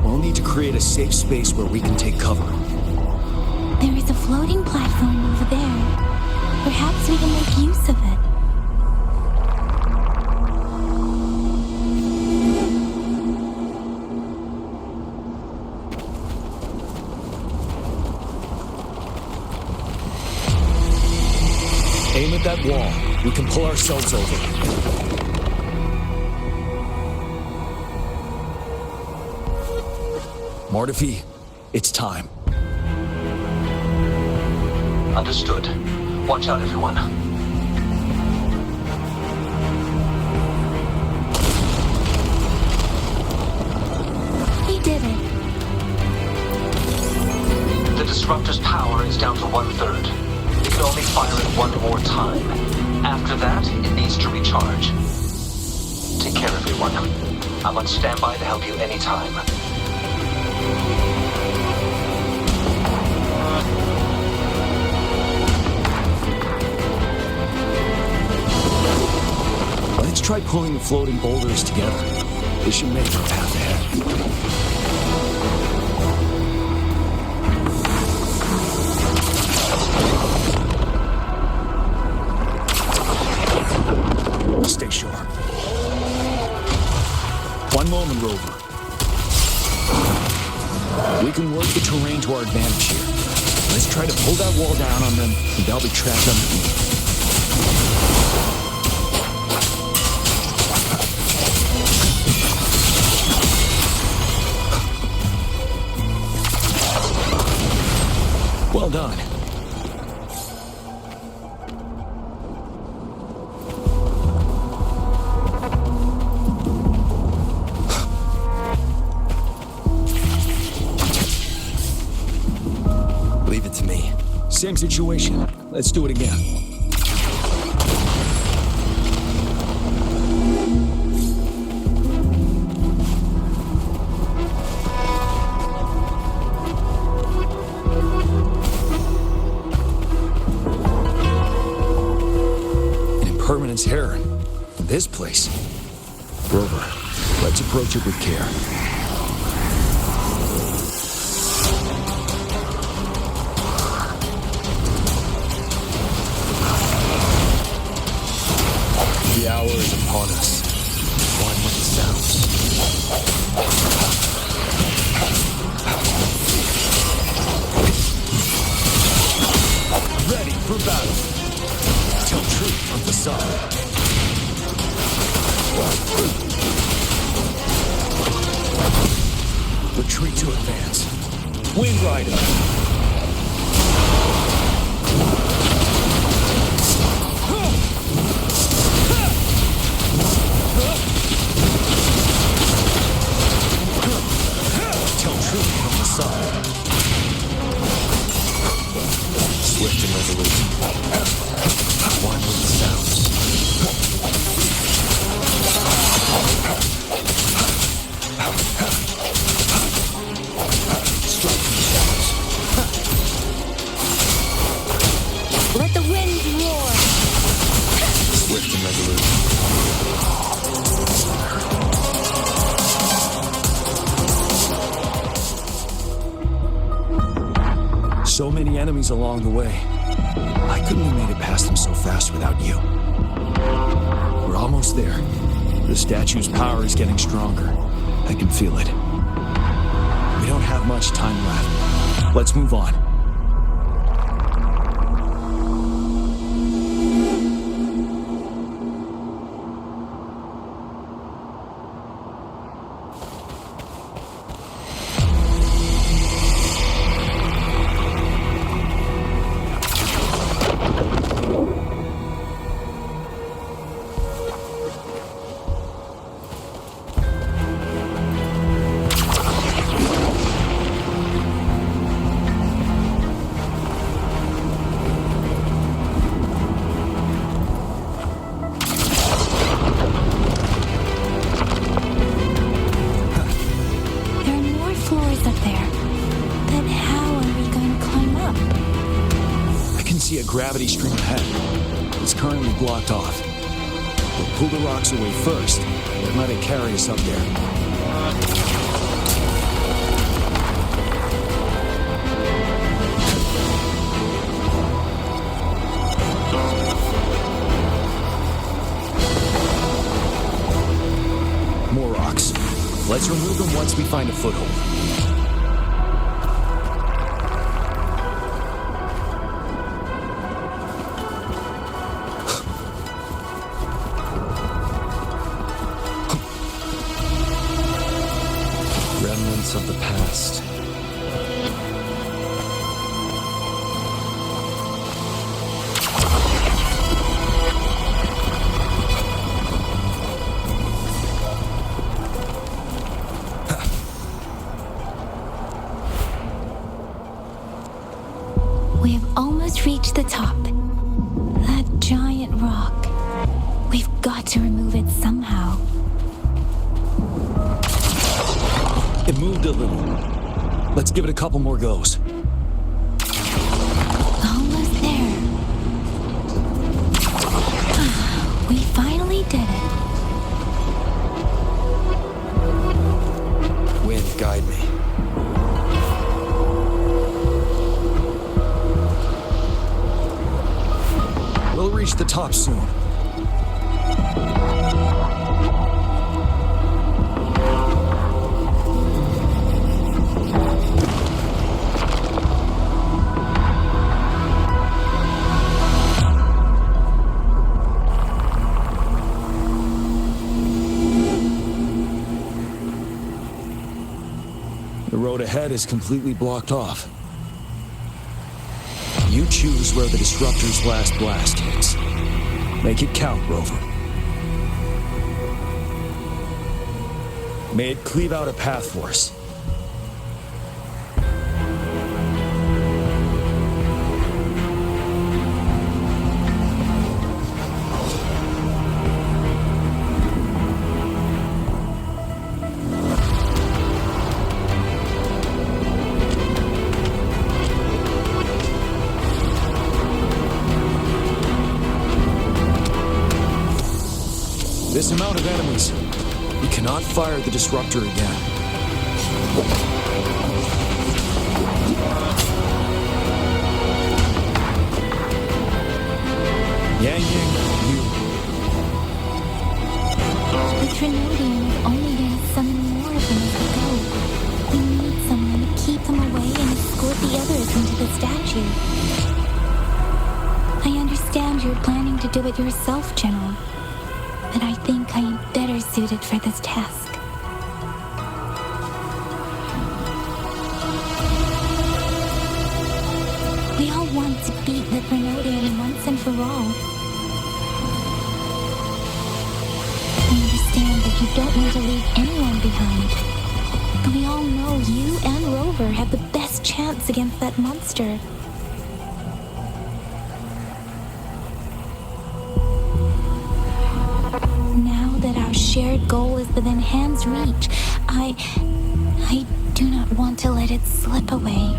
We'll need to create a safe space where we can take cover. There is a floating platform over there. Perhaps we can make use of it. Aim at that wall. We can pull ourselves over. Mortefi, it's time. Understood. Watch out, everyone. We did it. The Disruptor's power is down to 1/3. It can only fire it one more time. After that, it needs to recharge. Take care, everyone. I'm on standby to help you anytime. Let's try pulling the floating boulders together. This should make our path ahead. Stay sharp. One moment, Rover. We can work the terrain to our advantage here. Let's try to pull that wall down on them, and they'll be trapped underneath. Well done. Leave it to me. Same situation. Let's do it again. Permanence Heron. This place. Rover, let's approach it with care. The hour is upon us. One with the sounds. Ready for battle. Tell truth from the sun. Retreat to advance. Wind Rider. Tell truth from the sun. Swift and resolute. One with the sounds. Striking shadows. Let the wind roar. Swift and resolute. So many enemies along the way. I couldn't have made it past them so fast without you. We're almost there. The statue's power is getting stronger. I can feel it. We don't have much time left. Let's move on. see a gravity stream ahead. It's currently blocked off. We'll pull the rocks away first, and let it carry us up there. More rocks. Let's remove them once we find a foothold. Remnants of the past. We have almost reached the top. That giant rock. We've got to remove it somehow. It moved a little. Let's give it a couple more goes. Almost there. We finally did it. Wind, guide me. We'll reach the top soon. The road ahead is completely blocked off. You choose where the Disruptor's last blast hits. Make it count, Rover. May it cleave out a path for us. This amount of enemies. We cannot fire the Disruptor again. Yang, you. The Trinodian is only going to summon more of them as we go. We need someone to keep them away and escort the others into the statue. I understand you're planning to do it yourself, General. But I think I am better suited for this task. We all want to beat the Grenadian once and for all. I understand that you don't want to leave anyone behind. But we all know you and Rover have the best chance against that monster. Our shared goal is within hand's reach. I do not want to let it slip away.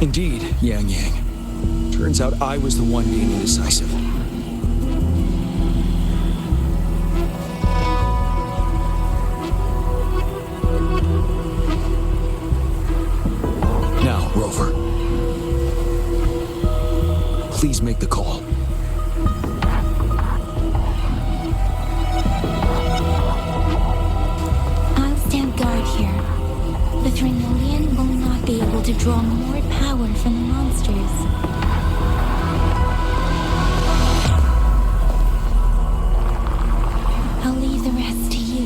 Indeed, Yang Yang. Turns out I was the one being indecisive. Now, Rover. Please make the call. The Trinodian will not be able to draw more power from the monsters. I'll leave the rest to you.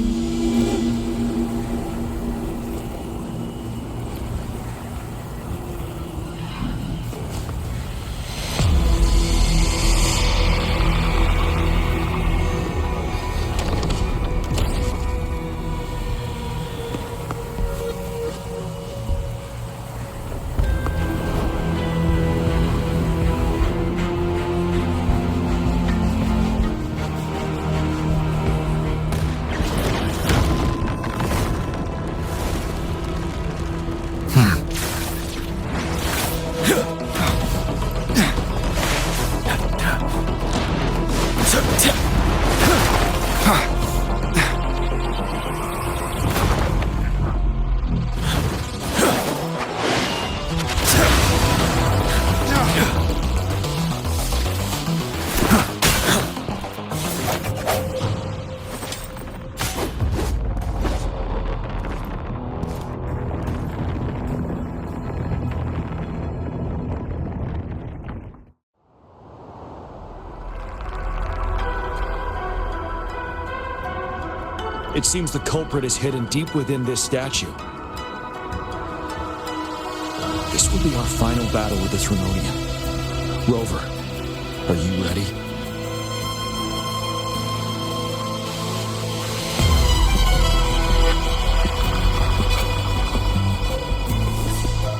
It seems the culprit is hidden deep within this statue. This will be our final battle with the Trinodian. Rover, are you ready?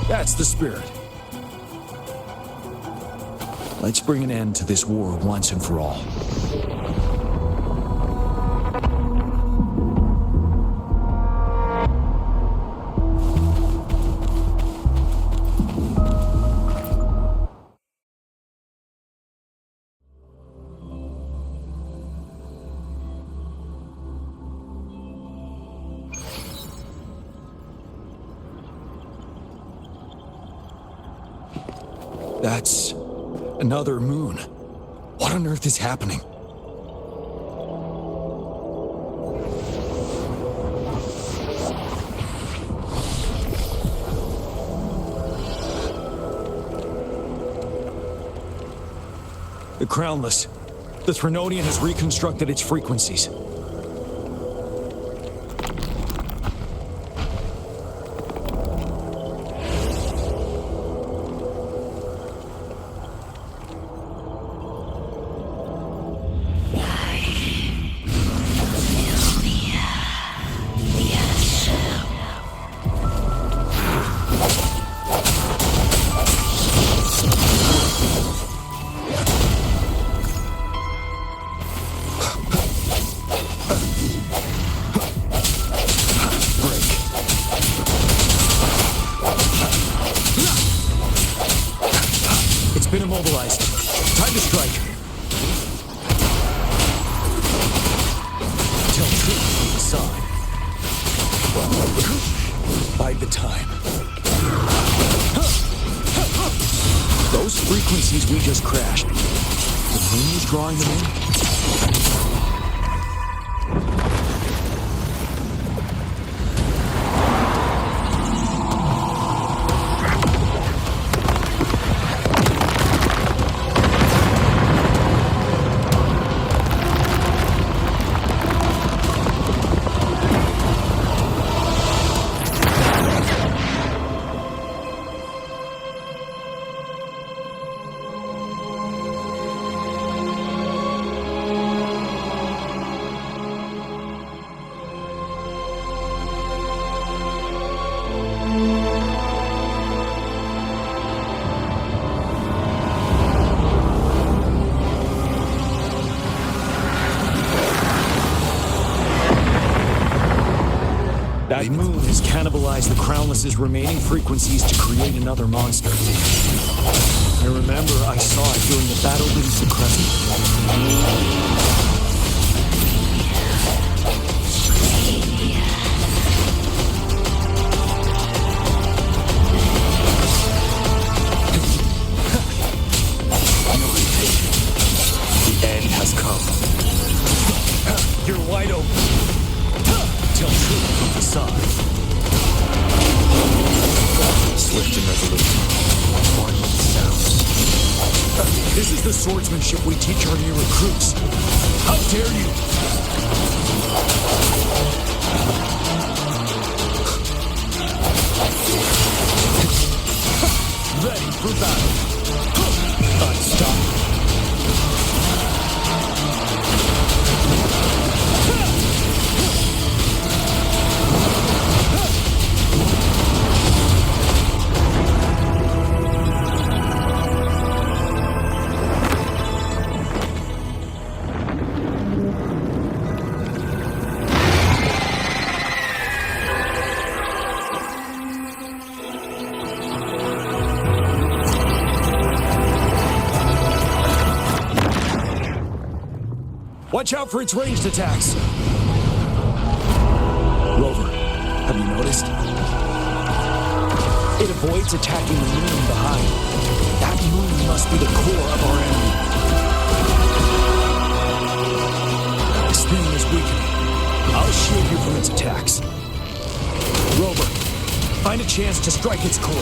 That's the spirit. Let's bring an end to this war once and for all. That's another moon. What on earth is happening? The Crownless. The Trinodian has reconstructed its frequencies. Been immobilized. Time to strike. Tell truth from the side. Bide the time. Those frequencies we just crashed. The moon was drawing them in? That moon has cannibalized the Crownless's remaining frequencies to create another monster. I remember I saw it during the battle beneath the crescent. The end has come. You're wide open. Tell truth from the side. Swift and resolute. One sounds. This is the swordsmanship we teach our new recruits. How dare you! Ready for battle. Unstoppable. Watch out for its ranged attacks. Rover, have you noticed? It avoids attacking the moon behind. That moon must be the core of our enemy. This thing is weakening. I'll shield you from its attacks. Rover, find a chance to strike its core.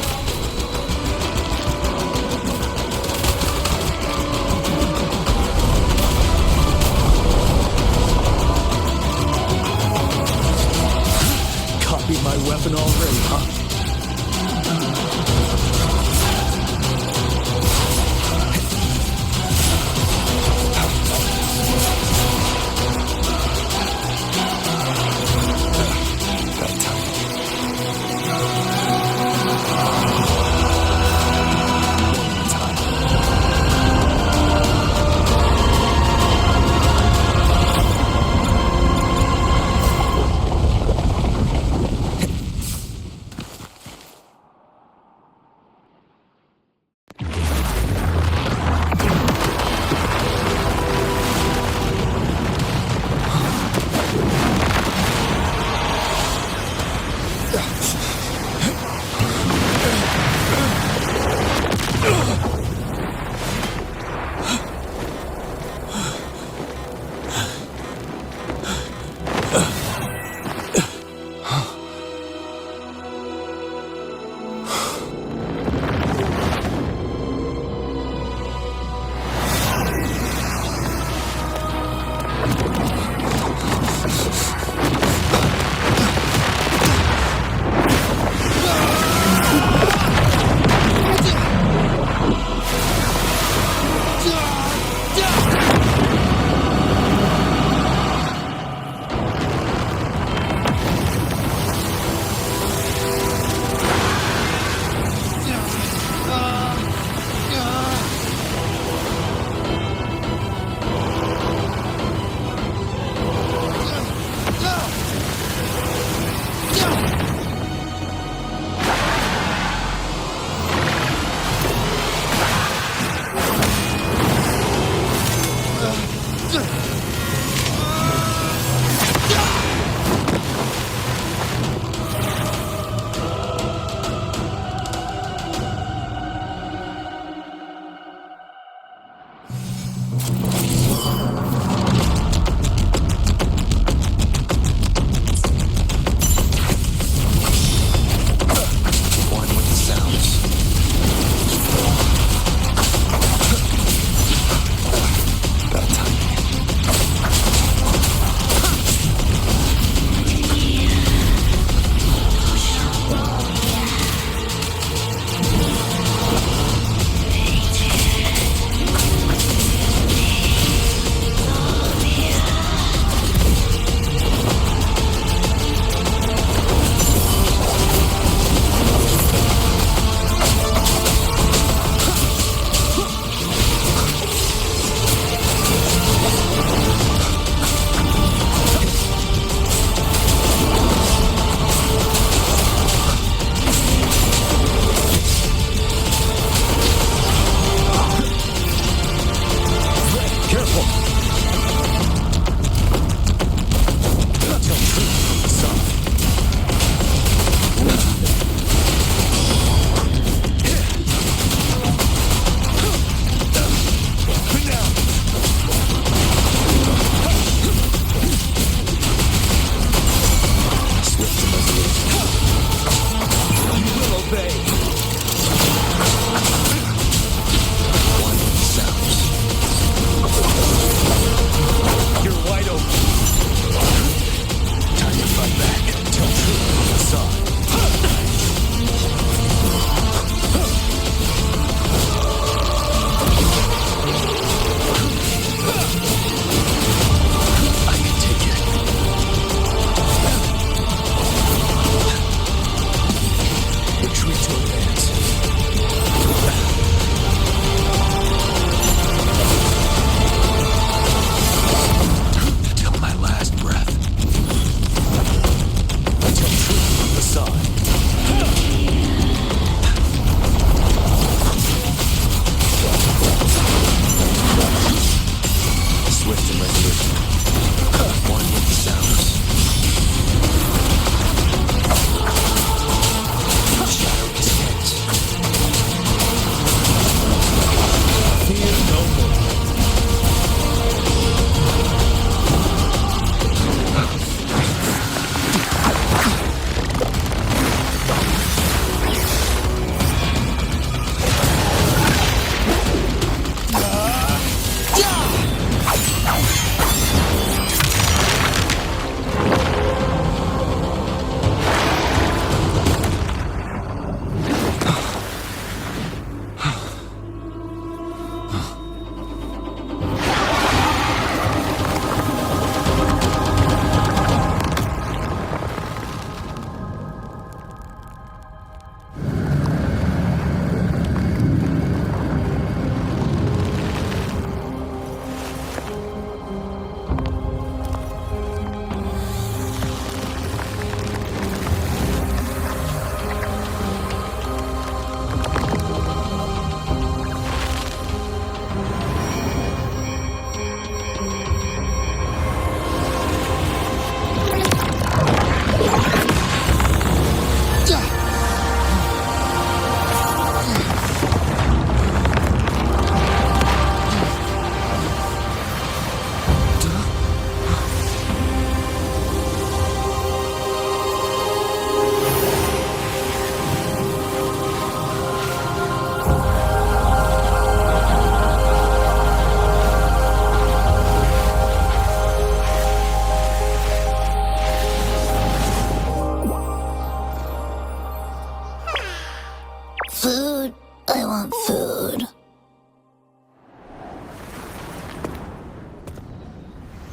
Food. I want food.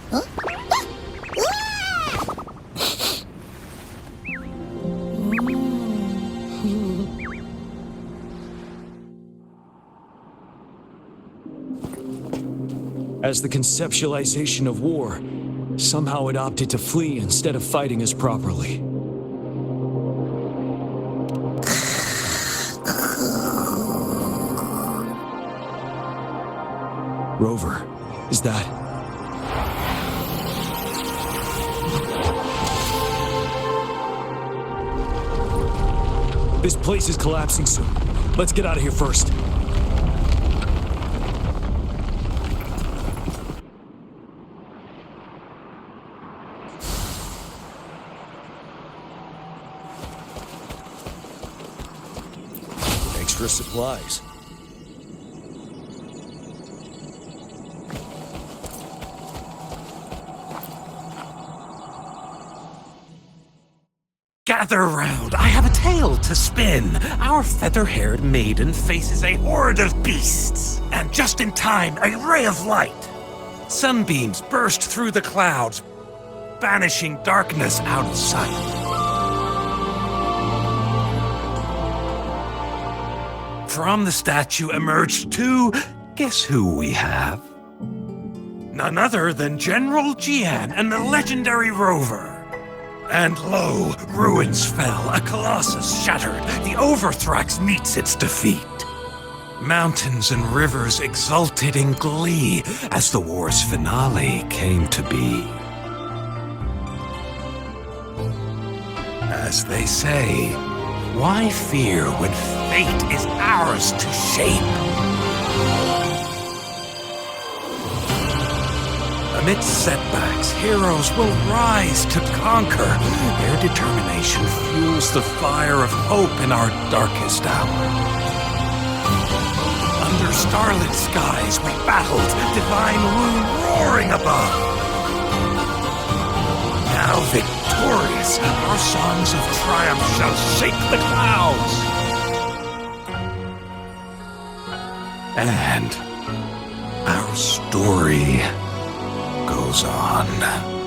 Huh? As the conceptualization of war, somehow it opted to flee instead of fighting us properly. Rover, is that... This place is collapsing soon. Let's get out of here first. extra supplies. Gather round, I have a tale to spin. Our feather-haired maiden faces a horde of beasts. And just in time, a ray of light. Sunbeams burst through the clouds, banishing darkness out of sight. From the statue emerged two, guess who we have? None other than General Jian and the legendary Rover. And lo, ruins fell, a colossus shattered, the Overthrax meets its defeat. Mountains and rivers exulted in glee as the war's finale came to be. As they say, why fear when fate is ours to shape? Amidst setbacks, heroes will rise to conquer. Their determination fuels the fire of hope in our darkest hour. Under starlit skies we battled, divine rune roaring above. Now victorious, our songs of triumph shall shake the clouds. And our story goes on.